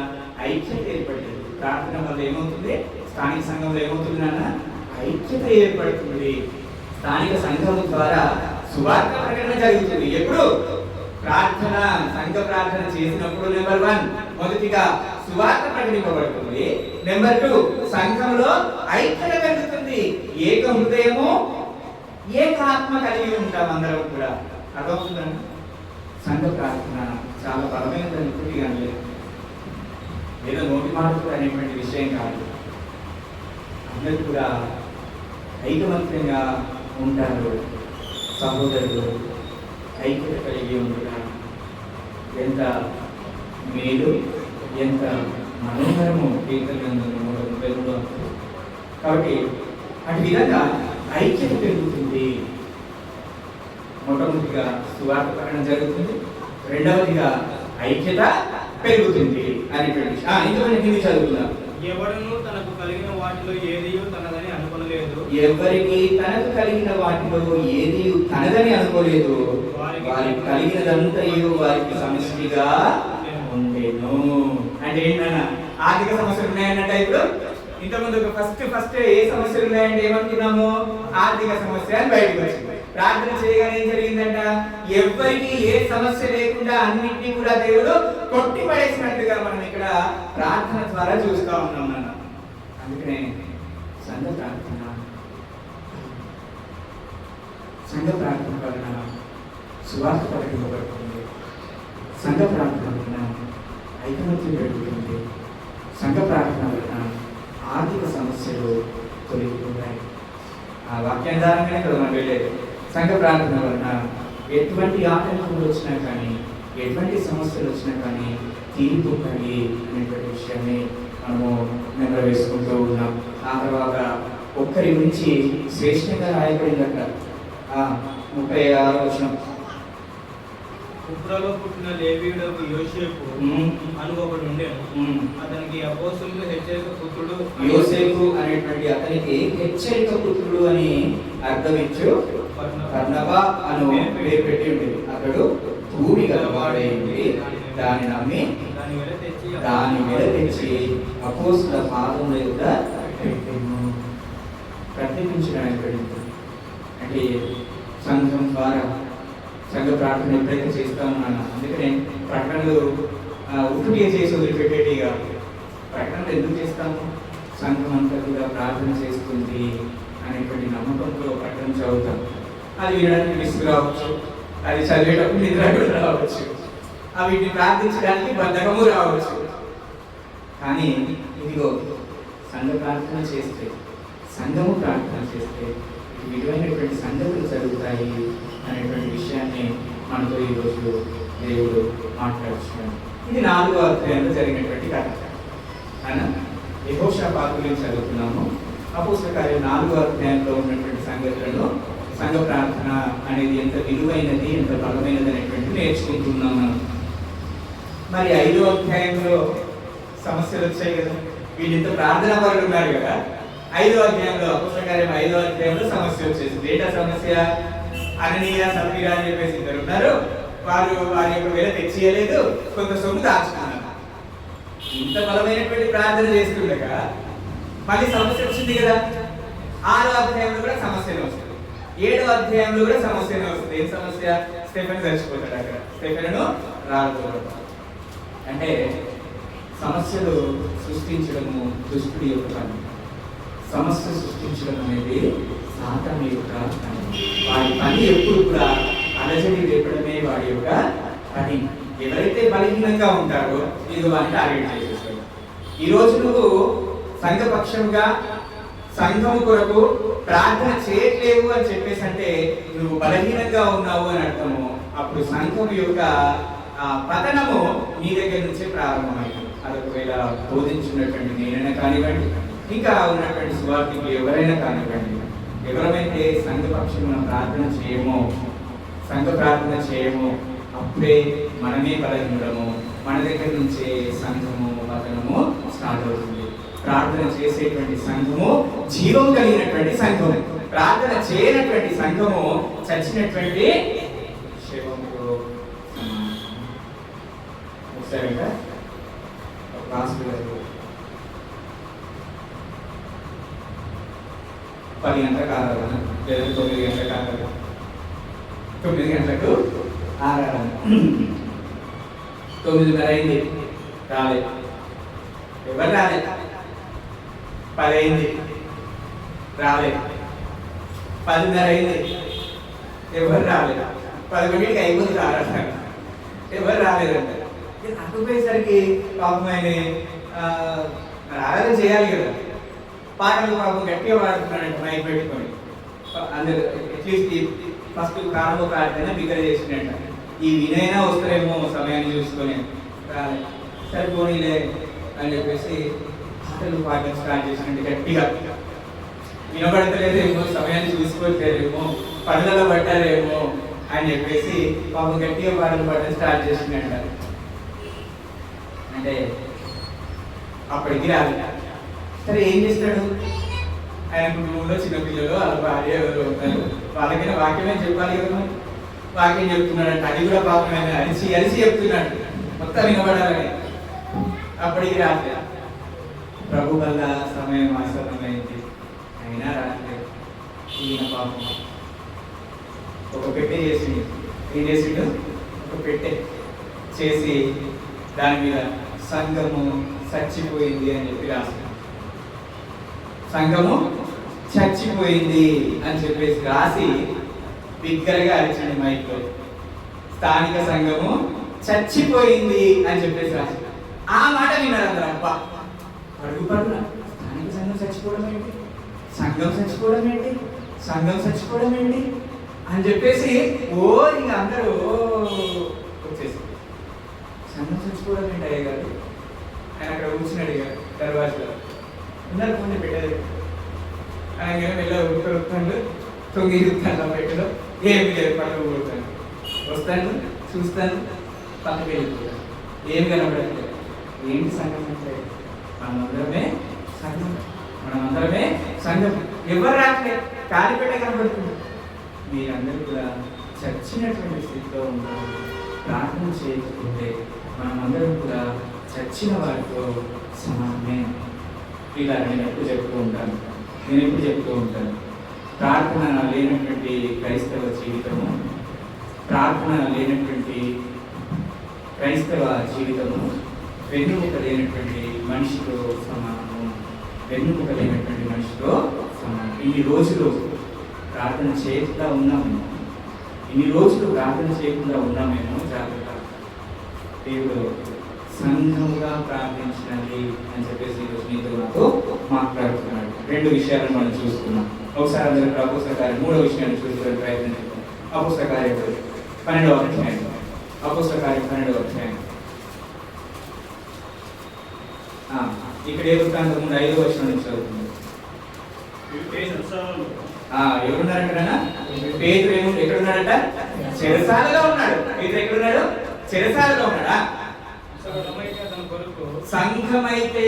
ఐక్యత ఏర్పడింది. ప్రార్థన వల్ల ఏమవుతుంది? స్థానిక సంఘంలో ఏమవుతుంది నాన్న? ఐక్యత ఏర్పడుతుంది. స్థానిక సంఘం ద్వారా సువార్త ప్రకటన జరుగుతుంది. ఎప్పుడు? ప్రార్థన, సంఘ ప్రార్థన చేసినప్పుడు నెంబర్ 1 మొదటిగా సువార్త ప్రకటింపబడుతుంది. నెంబర్ 2 సంఘంలో ఐక్యత పెరుగుతుంది. ఏక హృదయము ఏక ఆత్మ కలిగి ఉంటాం అందరం కూడా. అర్థమవుతుందండి? సంఘ ప్రార్థన చాలా బలమైనదని ఇప్పటికీ అనలేదు. ఏదో నోటి మాటలు అనేటువంటి విషయం కాదు. అందరూ కూడా ఐకమత్యంగా ఉంటారు. సహోదరులు ఐక్యత కలిగి ఉంటారు. ఎంత మేలు, ఎంత మనోహరము కీర్తనలు. కాబట్టి అటు విధంగా ఐక్యత పెరుగుతుంది. మొట్టమొదటిగా సువార్త ప్రకటన జరుగుతుంది, రెండవదిగా ఐక్యత పెరుగుతుంది అనేటువంటి విషయం. ఇంకొకటి చదువుతున్నాం. ఎవరిను తనకు కలిగిన వాటిలో ఏది తనదని అనుకోలేదు. ఎవరికి తనకు కలిగిన వాటిలో ఏది తనదని అనుకోలేదు. వారికి కలిగినదంతయు వారికి సమష్టిగా ఉండేను. అంటే ఏంటన్నా? ఆర్థిక సమస్యలు ఉన్నాయన్నట్ట. ఇప్పుడు ఇంతకుముందు ఫస్ట్ ఏ సమస్యలు ఉన్నాయంటే ఏమనుకున్నాము? ఆర్థిక సమస్య అని బయటకు వచ్చింది. ప్రార్థన చేయగానే ఏం జరిగిందంట? ఎవరికి ఏ సమస్య లేకుండా అన్నింటినీ కూడా దేవుడు కొట్టి పడేసినట్టుగా మనం ఇక్కడ ప్రార్థన ద్వారా చూస్తూ ఉన్నాం నాన్న. అందుకనే సంఘ ప్రార్థన వలన సువార్త ప్రకటింపబడుతుంది. సంఘ ప్రార్థన వలన ఐకమత్యం పెరుగుతుంది. సంఘ ప్రార్థన వలన ఆర్థిక సమస్యలు తొలగిపోతాయి. ఆ వాక్యాధారంగానే కదా మనం వెళ్ళేది. సంఘ ప్రార్థన వలన ఎటువంటి ఆటంకములు వచ్చినా కానీ, ఎటువంటి సమస్యలు వచ్చినా కానీ తీరిపోతాయి అనేటువంటి విషయాన్ని మనము నెంబర్ వేసుకుంటూ ఉన్నాం. ఆ తర్వాత ఒక్కరి గురించి శ్రేష్టంగా రాయబడిందట. 36వ వచనం. కుప్రలో పుట్టిన లేవీయుడకు యోసేపు ఉమ్. అని ఒకడు ఉండేను. ఉమ్. అతనికి అపోస్తలుడు హెచ్చరిక పుత్రుడు యోసేపు అనేటువంటి అతనికి హెచ్చరిక పుత్రుడు అని అర్థమిచ్చు బర్నబా అను పేరు పెట్టి ఉండేది. అతడు భూమి గలవాడై ఉండి దాన్ని నమ్మి దాని మీద తెచ్చి అపోస్తలుల పాదముల యొద్ద పెట్టెను. ప్రతిపించడానికి అంటే సంఘం ద్వారా సంఘ ప్రార్థన ఎప్పుడైతే చేస్తా ఉన్నాను, అందుకనే ప్రకటనలు ఉట్టుగా చేసి వదిలిపెట్టేటి కాదు. ప్రకటనలు ఎందుకు చేస్తాము? సంఘం అంతా కూడా ప్రార్థన చేస్తుంది అనేటువంటి నమ్మకంతో ప్రకటన చదువుతాం. అది వినడానికి విసుగు రావచ్చు, అది చదివేటప్పుడు నిద్ర కూడా రావచ్చు, వీటిని ప్రార్థించడానికి బద్ధకము రావచ్చు. కానీ ఇదిగో సంఘ ప్రార్థన చేస్తే, సంఘము ప్రార్థన చేస్తే విలువైనటువంటి సంగతులు జరుగుతాయి అనేటువంటి విషయాన్ని మనతో ఈరోజు దేవుడు మాట్లాడుతున్నాడు. ఇది 4వ అధ్యాయంలో జరిగినటువంటి కథ. అయినా యెహోషాపాతు గురించి చదువుతున్నాము. అపోస్తలుల కార్యం 4వ అధ్యాయంలో ఉన్నటువంటి సంగతులను, సంఘ ప్రార్థన అనేది ఎంత విలువైనది, ఎంత బలమైనది అనేటువంటి నేర్చుకుంటున్నాం మనం. మరి 5వ అధ్యాయంలో సమస్యలు వచ్చాయి కదా, వీళ్ళు ఇంత ప్రార్థన పరులు ఉన్నారు కదా. 5వ అధ్యాయంలో అపోస్తలుల కార్యం 5వ అధ్యాయంలో సమస్య వచ్చేసింది. ఏంటా సమస్య? అననీయ సఫీరా అని చెప్పేసి ఇద్దరు ఉన్నారు. వారి యొక్క వేల తెచ్చియలేదు, కొంత సొమ్ము దాచుకున్నారు. ఇంత బలమైనటువంటి ప్రార్థన చేస్తుండగా మళ్ళీ సమస్య వచ్చింది కదా. 6వ అధ్యాయంలో కూడా సమస్యనే వస్తుంది, 7వ అధ్యాయంలో కూడా సమస్యనే వస్తుంది. ఏం సమస్య? స్టెఫెన్ చచ్చిపోతాడు అక్కడ, స్టెఫెన్ను రాలుతాడు. అంటే సమస్యలు సృష్టించడము దుష్టుడి యొక్క పని. సమస్య సృష్టించడం అనేది సాతాను యొక్క పని. వాడి పని ఎప్పుడు కూడా అలజడి రేపడమే వాడి యొక్క పని. ఎవరైతే బలహీనంగా ఉంటారో ఇది వాడిని టార్గెట్ చేసేస్తాడు. ఈరోజు నువ్వు సంఘపక్షంగా సంఘం కొరకు ప్రార్థన చేయట్లేవు అని చెప్పేసి అంటే నువ్వు బలహీనంగా ఉన్నావు అని అర్థము. అప్పుడు సంఘం యొక్క పతనము నీ దగ్గర నుంచే ప్రారంభమైంది. అది ఒకవేళ బోధించున్నటువంటి నేనైనా కానివ్వండి, ఇంకా ఉన్నటువంటి సువార్థికులు ఎవరైనా కానివ్వండి, ఎవరైతే సంఘపక్షంగా ప్రార్థన చేయమో, సంఘ ప్రార్థన చేయమో, అప్పుడే మనమే బలహీనము, మన దగ్గర నుంచే సంఘము పతనము స్టార్ట్ అవుతుంది. ప్రార్థన చేసేటువంటి సంఘము జీవం కలిగినటువంటి సంఘము, ప్రార్థన చేయనటువంటి సంఘము చచ్చినటువంటి శవంతో సమానం. ఒకసారి రాసు గారు 10 గంటలకు ఆరాధన లేదా 9 గంటలకు ఆరాధన, 9 గంటలకు ఆరాధన, 9:30 అయింది, రాలేదు. ఎవరు రాలేదు. 10 అయింది, రాలేదు. 10:30 అయింది, ఎవరు రాలేదు. 11కి అయిపోతుంది ఆరాధన, ఎవరు రాలేదంట. రాకపోయేసరికి పాపం ఆయన ఆరాధన చేయాలి కదా. పాటలు పాపం గట్టిగా పాడుతున్నాడంట మైక్ పెట్టుకొని. అందరు అట్లీస్ట్ ఫస్ట్ ప్రారంభ ప్రార్థన బిగ్గర చేసినట్ట. ఈ వినైనా వస్తారేమో సమయాన్ని చూసుకొని, రాలే. సరిపోనీలే అని చెప్పేసి పాటలు పాడడం స్టార్ట్ చేసినట్టు గట్టిగా. వినబడతలేదేమో, సమయాన్ని చూసుకోవట్లేదేమో, పనులలో పట్టారేమో అని చెప్పేసి పాపం గట్టిగా పాటలు పాడడం స్టార్ట్ చేసినట్ట. అంటే అప్పటికి రాలే. సరే ఏం చేస్తాడు ఆయన? కుటుంబంలో చిన్నపిల్లలు, వాళ్ళ భార్య ఎవరు ఉంటారు, వాళ్ళకైనా వాక్యమే చెప్పాలి కదా. వాక్యం చెప్తున్నాడు, అది కూడా పాపమైన అరిచి అరిచి చెప్తున్నాడు, మొత్తం వినబడాలని. అప్పటికి రాలే. ప్రభు వల్ల సమయం ఆసన్నమైంది, అయినా రాలేదు. ఈయన పాపం ఒక పెట్టె చేసిండు. ఏం చేసిండు? ఒక పెట్టె చేసి దాని మీద సంఘము చచ్చిపోయింది అని చెప్పి రాసిండు. సంఘము చచ్చిపోయింది అని చెప్పేసి రాసి బిగ్గరగా అరిచింది మైక్లో. స్థానిక సంఘము చచ్చిపోయింది అని చెప్పేసి రాసి ఆ మాట విన్నారు అందరూ. అబ్బా అడుగు పడున స్థానిక సంఘం చచ్చిపోవడం ఏంటి, సంఘం చచ్చిపోవడం ఏంటి, సంఘం చచ్చిపోవడం ఏంటి అని చెప్పేసి ఇంకా అందరూ వచ్చేసి సంఘం చచ్చిపోవడం ఏంటి అయ్య గారు. ఆయన అక్కడ కూర్చున్నాడు ఇక దర్వాజలో ఉన్నారు. ముందు పెట్టేది ఆయన వెళ్ళ ఉరుకుతాడు, తొంగి ఇరుతాను పెట్టలో ఏమి లేదు, పక్కకు కొడతాను, వస్తాను చూస్తాను, పక్కకి వెళ్ళిపోతాను. ఏం కనబడట్లేదు. ఏంటి సంఘం అంటే? మనమందరమే సంఘం, మనమందరమే సంఘం. ఎవరు రాట్లేదు, కాలిపెట్ట కనబడుతుంది. మీరందరూ కూడా చచ్చినటువంటి స్థితిలో ఉంటారు. ప్రార్థన చేయకపోతే మనమందరం కూడా చచ్చిన వారితో సమానమే. ఇలా నేను ఎప్పుడు చెప్తూ ఉంటాను, ప్రార్థన లేనటువంటి క్రైస్తవ జీవితము, ప్రార్థన లేనటువంటి క్రైస్తవ జీవితము వెన్నుముక లేనటువంటి మనిషితో సమానము. వెన్నుముక లేనటువంటి మనిషితో సమానం. ఇన్ని రోజులు ప్రార్థన చేయకుండా ఉన్నాము, ఇన్ని రోజులు ప్రార్థన చేయకుండా ఉన్నామేమో. జాగ్రత్త, దేవుడు సంఘముగా ప్రార్థించినది అని చెప్పేసి మీతో నాతో మాట్లాడుతున్నాడు. 2 విషయాలను మనం చూసుకున్నాం. ఒకసారి అందరూ అపోస్తల కార్యం 3వ విషయాన్ని చూసుకోవడానికి ప్రయత్నం చేద్దాం. అపోస్తల కార్యం 12వ అధ్యాయం. అపోస్తల కార్యం 12వ అధ్యాయం. ఇక్కడ ఏ వృత్తాంతం ముందు 5వ వచనం నుంచి చదువుతుంది. ఎవరున్నారంట? పేతురు ఎక్కడున్నాడంట? చెరసాలలో ఉన్నాడు. పేతురు ఎక్కడున్నాడు? చెరసాలలో ఉన్నాడా? సంఘమైతే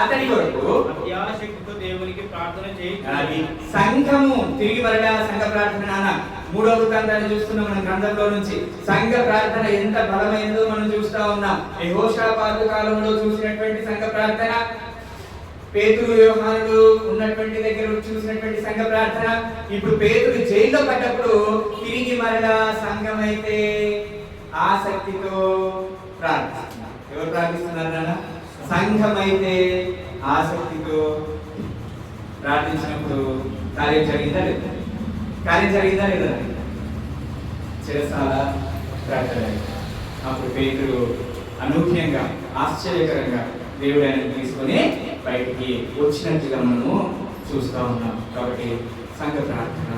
అతని కొరకు అత్యాశక్తితో దేవునికి ప్రార్థన చేయాలి. సంఘము తిరిగి మరలా సంఘ ప్రార్థన. నాన్న 3వ వృత్తాంతాన్ని చూస్తున్నాం మన గ్రంథంలో నుంచి. సంఘ ప్రార్థన ఎంత బలమైనదో మనం చూస్తా ఉన్నాం. యెహోషాపాతు కాలంలో చూసినటువంటి సంఘ ప్రార్థన, పేతురు యోహానులు ఉన్నటువంటి దగ్గర చూసినటువంటి సంఘ ప్రార్థన, ఇప్పుడు పేతురు జైల్లో పడ్డప్పుడు తిరిగి మరలా సంఘమైతే ఆసక్తితో ప్రార్థిస్తున్నారు. ఎవరు ప్రార్థిస్తున్నారు నాన్న? సంఘమైతే ఆసక్తితో ప్రార్థించినప్పుడు కార్యం జరిగిందా లేదా? కార్యం జరిగిందా లేదా? చెరసాల ప్రార్థన. అప్పుడు పేతురు అనూహ్యంగా, ఆశ్చర్యకరంగా దేవుడు ఆయన తీసుకొని బయటికి వచ్చినట్టుగా మనము చూస్తూ ఉన్నాం. కాబట్టి సంఘ ప్రార్థన.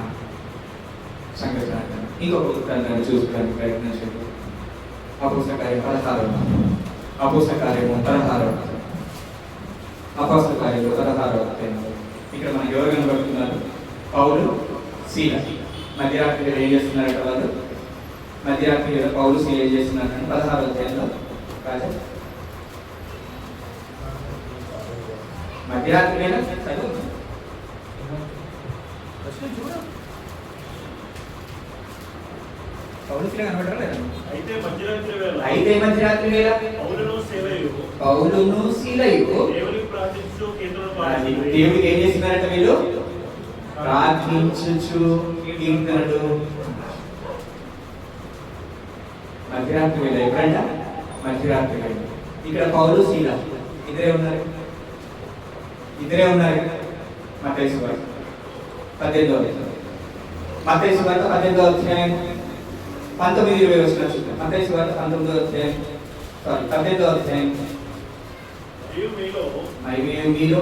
ఇంకొక వృత్తాంతాన్ని చూసుకోవడానికి ప్రయత్నం చేద్దాం. అపోస్తల కార్యం 16వ అధ్యాయం. ఇక్కడ మనకి ఎవరు కనబడుతున్నారు? పౌలు, సీల. మధ్యరాత్రి ఏం చేస్తున్నారట వాళ్ళు? మధ్యరాత్రి పౌలు, సీల ఏం చేస్తున్నారంటే 16వ అధ్యాయంలో మధ్యరాత్రి వేళ చదువు. పౌలు, సీల కనబడరా లేదా? అయితే మధ్యరాత్రి వేళ పౌలును సీలయు దేవుడికి ఏం చేస్తున్నారట? వీళ్ళు ప్రార్థించుచు కీర్తనలు. మధ్యరాత్రి వేళ. ఎప్పుడంట? మధ్యరాత్రి వేళ. ఇక్కడ పౌలు, సీల ఇద్దరే ఉన్నారు. మత్తయి సువార్త 18వ అధ్యాయం. 19-20 వచనాలు చూద్దాం. మత్తయి సువార్త 18వ అధ్యాయం. మీలో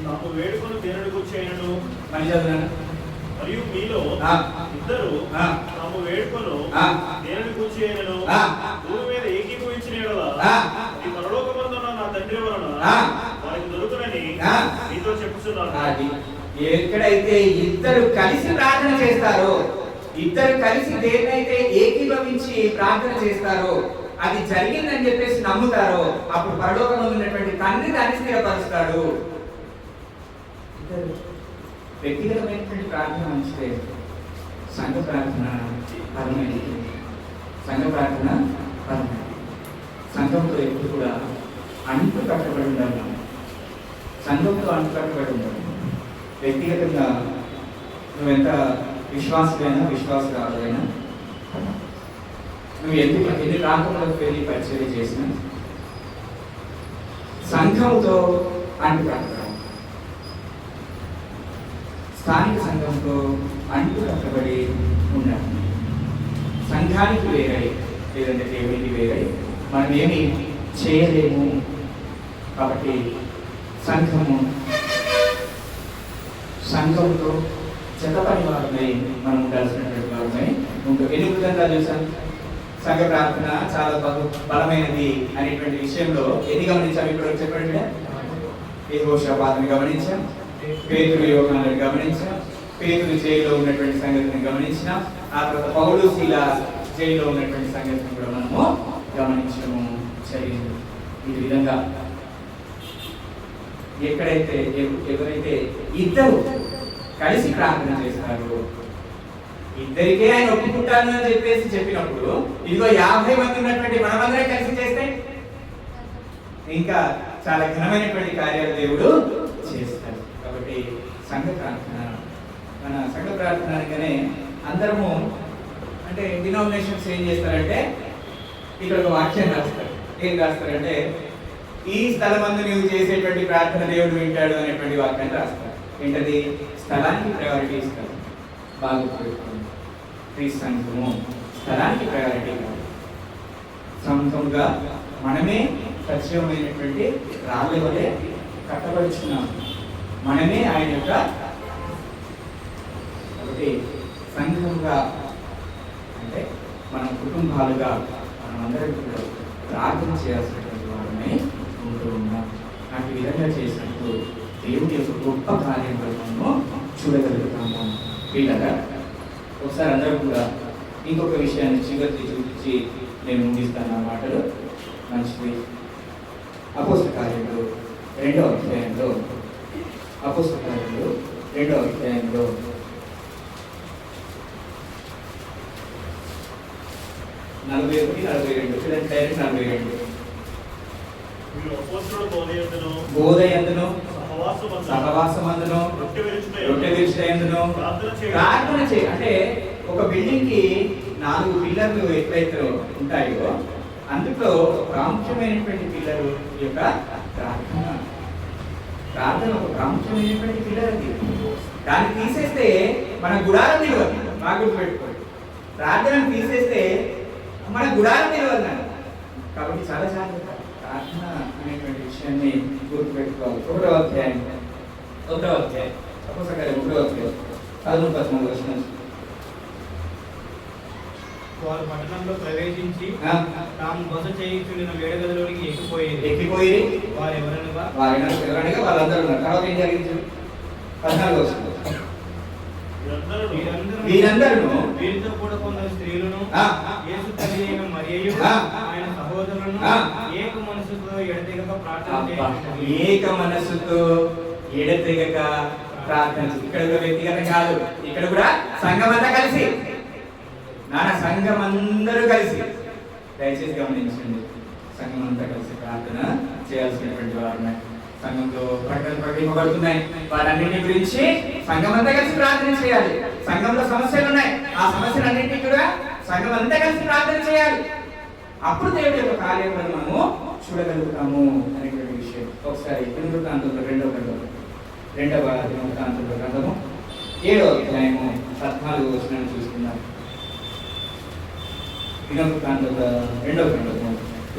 తాము వేడుకొని దేవుని గురించి అయినను మళ్ళీ చదువునా? మరియు మీలో ఇద్దరు తాము వేడుకొను దేవుని గురించి అయినను భూమి మీద ఏకీభవించిన యెడల ఈ పరలోకమందున్న నా తండ్రి వలన వారికి దొరుకునని మీతో చెప్పుచున్నాను. ఎక్కడైతే ఇద్దరు కలిసి ప్రార్థన చేస్తారో, ఇద్దరు కలిసి దేన్నైతే ఏకీభవించి ప్రార్థన చేస్తారో, అది జరిగిందని చెప్పేసి నమ్ముతారో, అప్పుడు పరలోకంలో ఉన్నటువంటి తండ్రి దాన్ని స్థిరపరుస్తాడు. వ్యక్తిగతమైనటువంటి ప్రార్థన మంచిదే. సంఘ ప్రార్థన పరమైనది. సంఘంతో ఎప్పుడు కూడా అంటు కట్టబడి ఉండాలి. సంఘంతో అంటు కట్టబడి ఉండాలి. వ్యక్తిగతంగా నువ్వెంత విశ్వాసరాలైనా, నువ్వు ఎన్ని ప్రాంతంలోకి వెళ్ళి పరిచయం చేసినా సంఘంతో అంటు కట్టడం, స్థానిక సంఘంతో అంటు కట్టబడి ఉండాలి. సంఘానికి వేరై లేదంటే దేవునికి వేరై మనం ఏమి చేయలేము. కాబట్టి సంఘంతో జతపని వారమై మనం ఉండాల్సినటువంటి వారమై ఉంటుంది. ఎన్ని విధంగా చూసాను? సంఘ ప్రార్థన చాలా బలమైనది అనేటువంటి విషయంలో ఎన్ని గమనించాం? ఇప్పుడు చెప్పండి. యెహోషాపాతుని గమనించాం, పేతురు యోహానుని గమనించాం, పేతురు జైల్లో ఉన్నటువంటి సంగతిని గమనించినాం. ఆ తర్వాత పౌలు, సీల జైల్లో ఉన్నటువంటి సంగతిని కూడా మనము గమనించడము జరిగింది. ఈ విధంగా ఎక్కడైతే ఎవరైతే ఇద్దరు కలిసి ప్రార్థన చేస్తారో, ఇద్దరికే ఆయన ఒప్పుకుంటాను అని చెప్పినప్పుడు ఇదిగో 50 మంది ఉన్నటువంటి మనమందరం కలిసి చేస్తే ఇంకా చాలా ఘనమైనటువంటి కార్యాలు దేవుడు చేస్తాడు. కాబట్టి సంఘ ప్రార్థన, మన సంఘ ప్రార్థన అనగానే అందరము అంటే డినామినేషన్స్ ఏం చేస్తారంటే ఇక్కడ ఒక వాక్యం రాస్తారు. ఏం రాస్తారంటే ఈ స్థలమందు నువ్వు చేసేటువంటి ప్రార్థన దేవుడు వింటాడు అనేటువంటి వాక్యాన్ని రాస్తారు. ఏంటది? స్థలానికి ప్రయారిటీ ఇస్తారు. బాగా గుర్తుపెట్టుకోండి. సంఘము స్థలానికి ప్రయారిటీ కాదు. సొంతంగా మనమే సత్యమైనటువంటి రాళ్ళ వలె కట్టబడుచున్నాము. మనమే ఆయన యొక్క ఒకటి సంఘంగా అంటే మన కుటుంబాలుగా మనమందరం కూడా ప్రార్థన చేయాల్సినటువంటి వారమే ఉంటూ ఉన్నాం. నాకు ఈ విధంగా చేసినప్పుడు దేవుడి యొక్క గొప్ప కార్యక్రమము చూడగలుగుతాము. వీళ్ళగా ఒకసారి అందరూ కూడా ఇంకొక విషయాన్ని చివరికి చూపించి నేను ముగిస్తాను ఆ మాటలు. మంచిది. అపోస్తల కార్యములు 2వ అధ్యాయంలో, అపోస్తల కార్యములు 2వ అధ్యాయంలో 41-42 డైరెక్ట్ 42 బోధయందును సహవాసమందును రొట్టె విరుచుటయందును ప్రార్థన చేయ. అంటే ఒక బిల్డింగ్ కి 4 పిల్లర్లు ఎట్లయితే ఉంటాయో అందులో ప్రాముఖ్యమైనటువంటి పిల్లరు యొక్క ప్రార్థన. ప్రార్థన ఒక ప్రాముఖ్యమైనటువంటి పిల్లర్ అది. దాన్ని తీసేస్తే మన గుడారం నిలవదు. బాగా గుర్తుపెట్టుకోండి. ప్రార్థనను తీసేస్తే మన గుడారం నిలవదు. కాబట్టి చాలా జాగ్రత్త ప్రార్థన అనేటువంటి విషయాన్ని గుర్తుపెట్టుకోవాలి. 1వ అధ్యాయం అపోస్తల కార్యం 1వ అధ్యాయం 13-14 వచనం. వారు పట్టణంలో ప్రవేశించి తాము బస చేయించున్న వేడగదిలోనికి ఎక్కిపోయి వారు ఎవరనగా వాళ్ళందరూ ఉన్నారు. తర్వాత ఏం జరిగింది? 14 వచనం. వీరందరూ వీరితో కూడా కొందరు స్త్రీలను యేసు తల్లి అయిన మరియయు ఆయన సహోదరులను ఏక మనసుతో ఎడతెగక ప్రార్థన చేయించుచుండిరి. ఏక మనసుతో ఎడతెగక ప్రార్థన. ఇక్కడ కూడా వ్యక్తిగతం కాదు, ఇక్కడ కూడా సంఘం అంతా కలిసి, సంఘం అందరూ కలిసి. దయచేసి గమనించండి. సంఘం అంతా కలిసి ప్రార్థన చేయాల్సినటువంటి వారు సంఘంలో ప్రకటనలు ప్రకటింపబడుతున్నాయి. వాటన్నింటి గురించి సంఘం అంతా కలిసి ప్రార్థన చేయాలి. సంఘంలో సమస్యలు ఉన్నాయి, ఆ సమస్యలన్నింటినీ కూడా సంఘం అంతా కలిసి ప్రార్థన చేయాలి. అప్పుడు దేవుడి యొక్క కార్యక్రమం మనము చూడగలుగుతాము అనేటువంటి విషయం. ఒకసారి దినవృత్తాంతంలో 2వ దినవృత్తాంతంలో గ్రంథము 7వ అధ్యాయము 14 వచనాన్ని చూస్తున్నాం. దినవృత్తాంతంలో 2వ గ్రంథము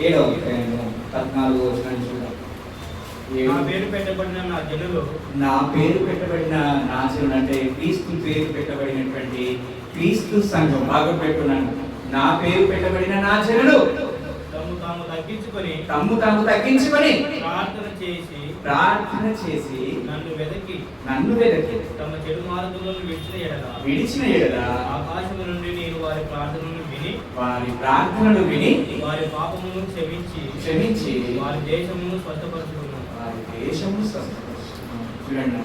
7వ అధ్యాయము 14 వచనాన్ని చూద్దాం. నా పేరు పెట్టబడిన నా జనులు అంటే క్రీస్తు పేరు పెట్టబడినటువంటి క్రీస్తు సంఘం. బాగా పెట్టున్నాను. నా పేరు పెట్టబడిన నా జనులు తమ్ము తాము తగ్గించుకొని ప్రార్థన చేసి నన్ను వెదకి తమ చెడు మార్గములను విడిచిన ఎడల ఆకాశము నుండి నేను వారి ప్రార్థనను విని వారి పాపములను క్షమించి వారి దేశమును స్వస్థపరచుకున్నాను. చూడండి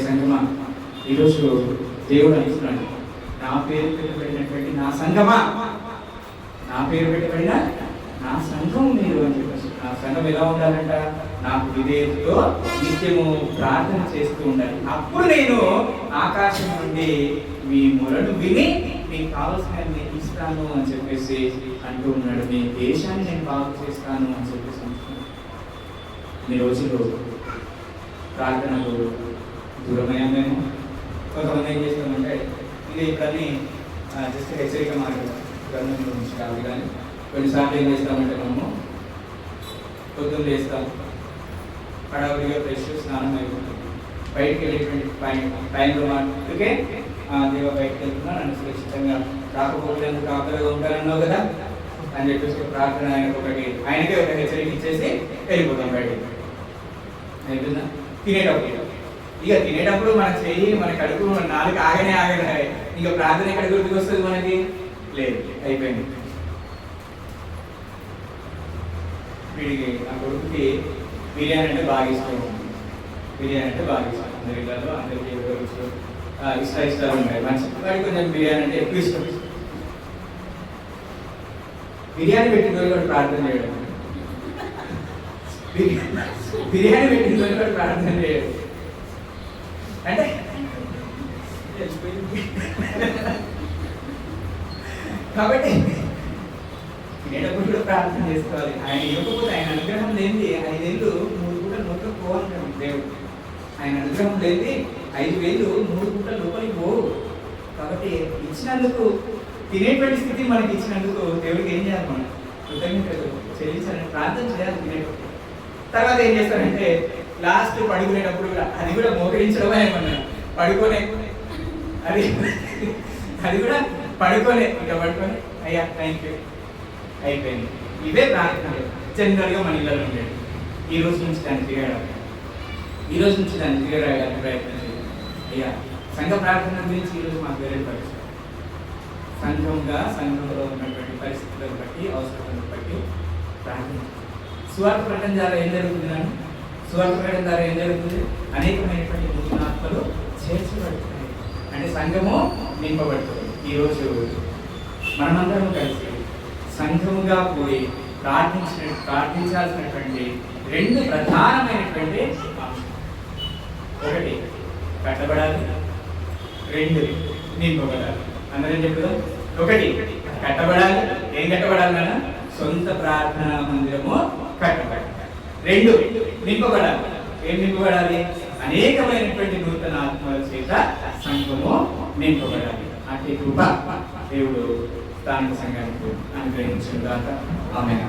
సంగమా, ఈరోజు దేవుడు అంటున్నాడు, నా పేరు పెట్టబడినటువంటి నా సంఘమా, నా పేరు పెట్టబడిన నా సంఘం మీరు అని చెప్పేసి. నా సంఘం ఎలా ఉండాలంట? నాకు విధేయతతో నిత్యము ప్రార్థన చేస్తూ ఉండాలి. అప్పుడు నేను ఆకాశం నుండి మీ మొరను విని మీకు కావాల్సిన ఇస్తాను అని చెప్పేసి అంటూ ఉన్నాడు. మీ దేశాన్ని నేను బాగు చేస్తాను అని చెప్పేసి అంటున్నాడు. ఈ రోజుల్లో ప్రార్థనలు దూరమయ్యామేమో. కొంతమంది ఏం చేస్తామంటే ఇది ఇప్పుడన్నీ జస్ట్ హెచ్చరిక మార్గం గ్రంథంలో నుంచి కాదు. కానీ కొన్నిసార్లు ఏం చేస్తామంటే మనము పొద్దున్న లేస్తాం, హడావుడిగా ఫ్రెష్ స్నానం అయిపోతుంది, బయటకు వెళ్ళేటువంటి టైంలో మాట్లాడుకే దేవ బయటకు వెళ్తున్నా, నన్ను సురక్షితంగా రాకపోకలేందుకు కాపలుగా ఉంటానన్నావు కదా అని చెప్పేసి ప్రార్థన ఆయనకే ఒక హెచ్చరిక ఇచ్చేసి వెళ్ళిపోతాం బయటకు. అయిపోయిందా? తినేటప్పుడు మన చెయ్యి, మన కడుపు, మన నాలుగు ఆగనే ఇక ప్రార్థన ఎక్కడ గుర్తుకు వస్తుంది మనకి? లేదు, అయిపోయింది. వీడికి ఆ కొడుకుకి బిర్యానీ అంటే బాగా ఇష్టం. బిర్యానీ అంటే బాగా ఇష్టం. అందరి ఇళ్ళలో అందరికీ ఇష్టాలు ఉంటాయి. మంచి వాడికి కొంచెం బిర్యానీ అంటే ఎక్కువ ఇష్టం. బిర్యానీ పెట్టిన రోజు కూడా ప్రార్థన చేయడం, బిర్యానీ పెట్టిన రోజు కూడా ప్రార్థన చేయడం అంటే కాబట్టి తినేటప్పుడు కూడా ప్రార్థన చేసుకోవాలి. ఆయన ఇవ్వకపోతే, ఆయన అనుగ్రహం లేనిది 5 ఏళ్ళు 3 పూటలు మొత్తం పోవాలంటాడు దేవుడు. ఆయన అనుగ్రహం లేనిది 5 వేలు 3 పూటలు లోపలికి పోవు. కాబట్టి ఇచ్చినందుకు, తినేటువంటి స్థితి మనకి ఇచ్చినందుకు దేవుడికి ఏం చేయాలి? మనం కృతజ్ఞతలు చెల్లించాలని ప్రార్థన చేయాలి తినేటప్పుడు. తర్వాత ఏం చేస్తారంటే లాస్ట్ పడుకునేటప్పుడు కూడా, అది కూడా మోకరించడమే ఏమన్నా పడుకోనే, అది కూడా పడుకోలే, ఇక పడుకొని అయ్యా థ్యాంక్ యూ అయిపోయింది. ఇవే ప్రార్థనలు జనరల్గా మన ఇళ్ళలో ఉండేది. ఈ రోజు నుంచి దాన్ని తిరగడానికి ప్రయత్నం చేయాలి. అయ్యా సంఘ ప్రార్థన గురించి ఈరోజు మాకు వేరే పరిస్థితి, సంఘంలో ఉన్నటువంటి పరిస్థితులను బట్టి, అవసరాలను బట్టి ప్రార్థన. సువార్త ప్రకటన ద్వారా ఏం జరుగుతుంది? సువార్త ప్రకటన ద్వారా ఏం జరుగుతుంది? అనేకమైనటువంటి నూతన ఆత్మలు చేర్చబడుతున్నాయి. అంటే సంఘము నింపబడుతుంది. ఈరోజు మనమందరం కలిసి సంఘముగా పోయి ప్రార్థించాల్సినటువంటి 2 ప్రధానమైనటువంటి అంశాలు. 1 కట్టబడాలి, 2 నింపబడాలి. అందరం చెప్పుదాం. 1 కట్టబడాలి. ఏం కట్టబడాలి? మన సొంత ప్రార్థనా మందిరము కట్టబడాలి. 2 నింపబడాలి. ఏం నింపబడాలి? అనేకమైనటువంటి నూతన ఆత్మల చేత సంఘము నింపబడాలి. అట్టి కృప దేవుడు స్థానిక సంఘానికి అనుగ్రహించిన దాకా ఆమేన్.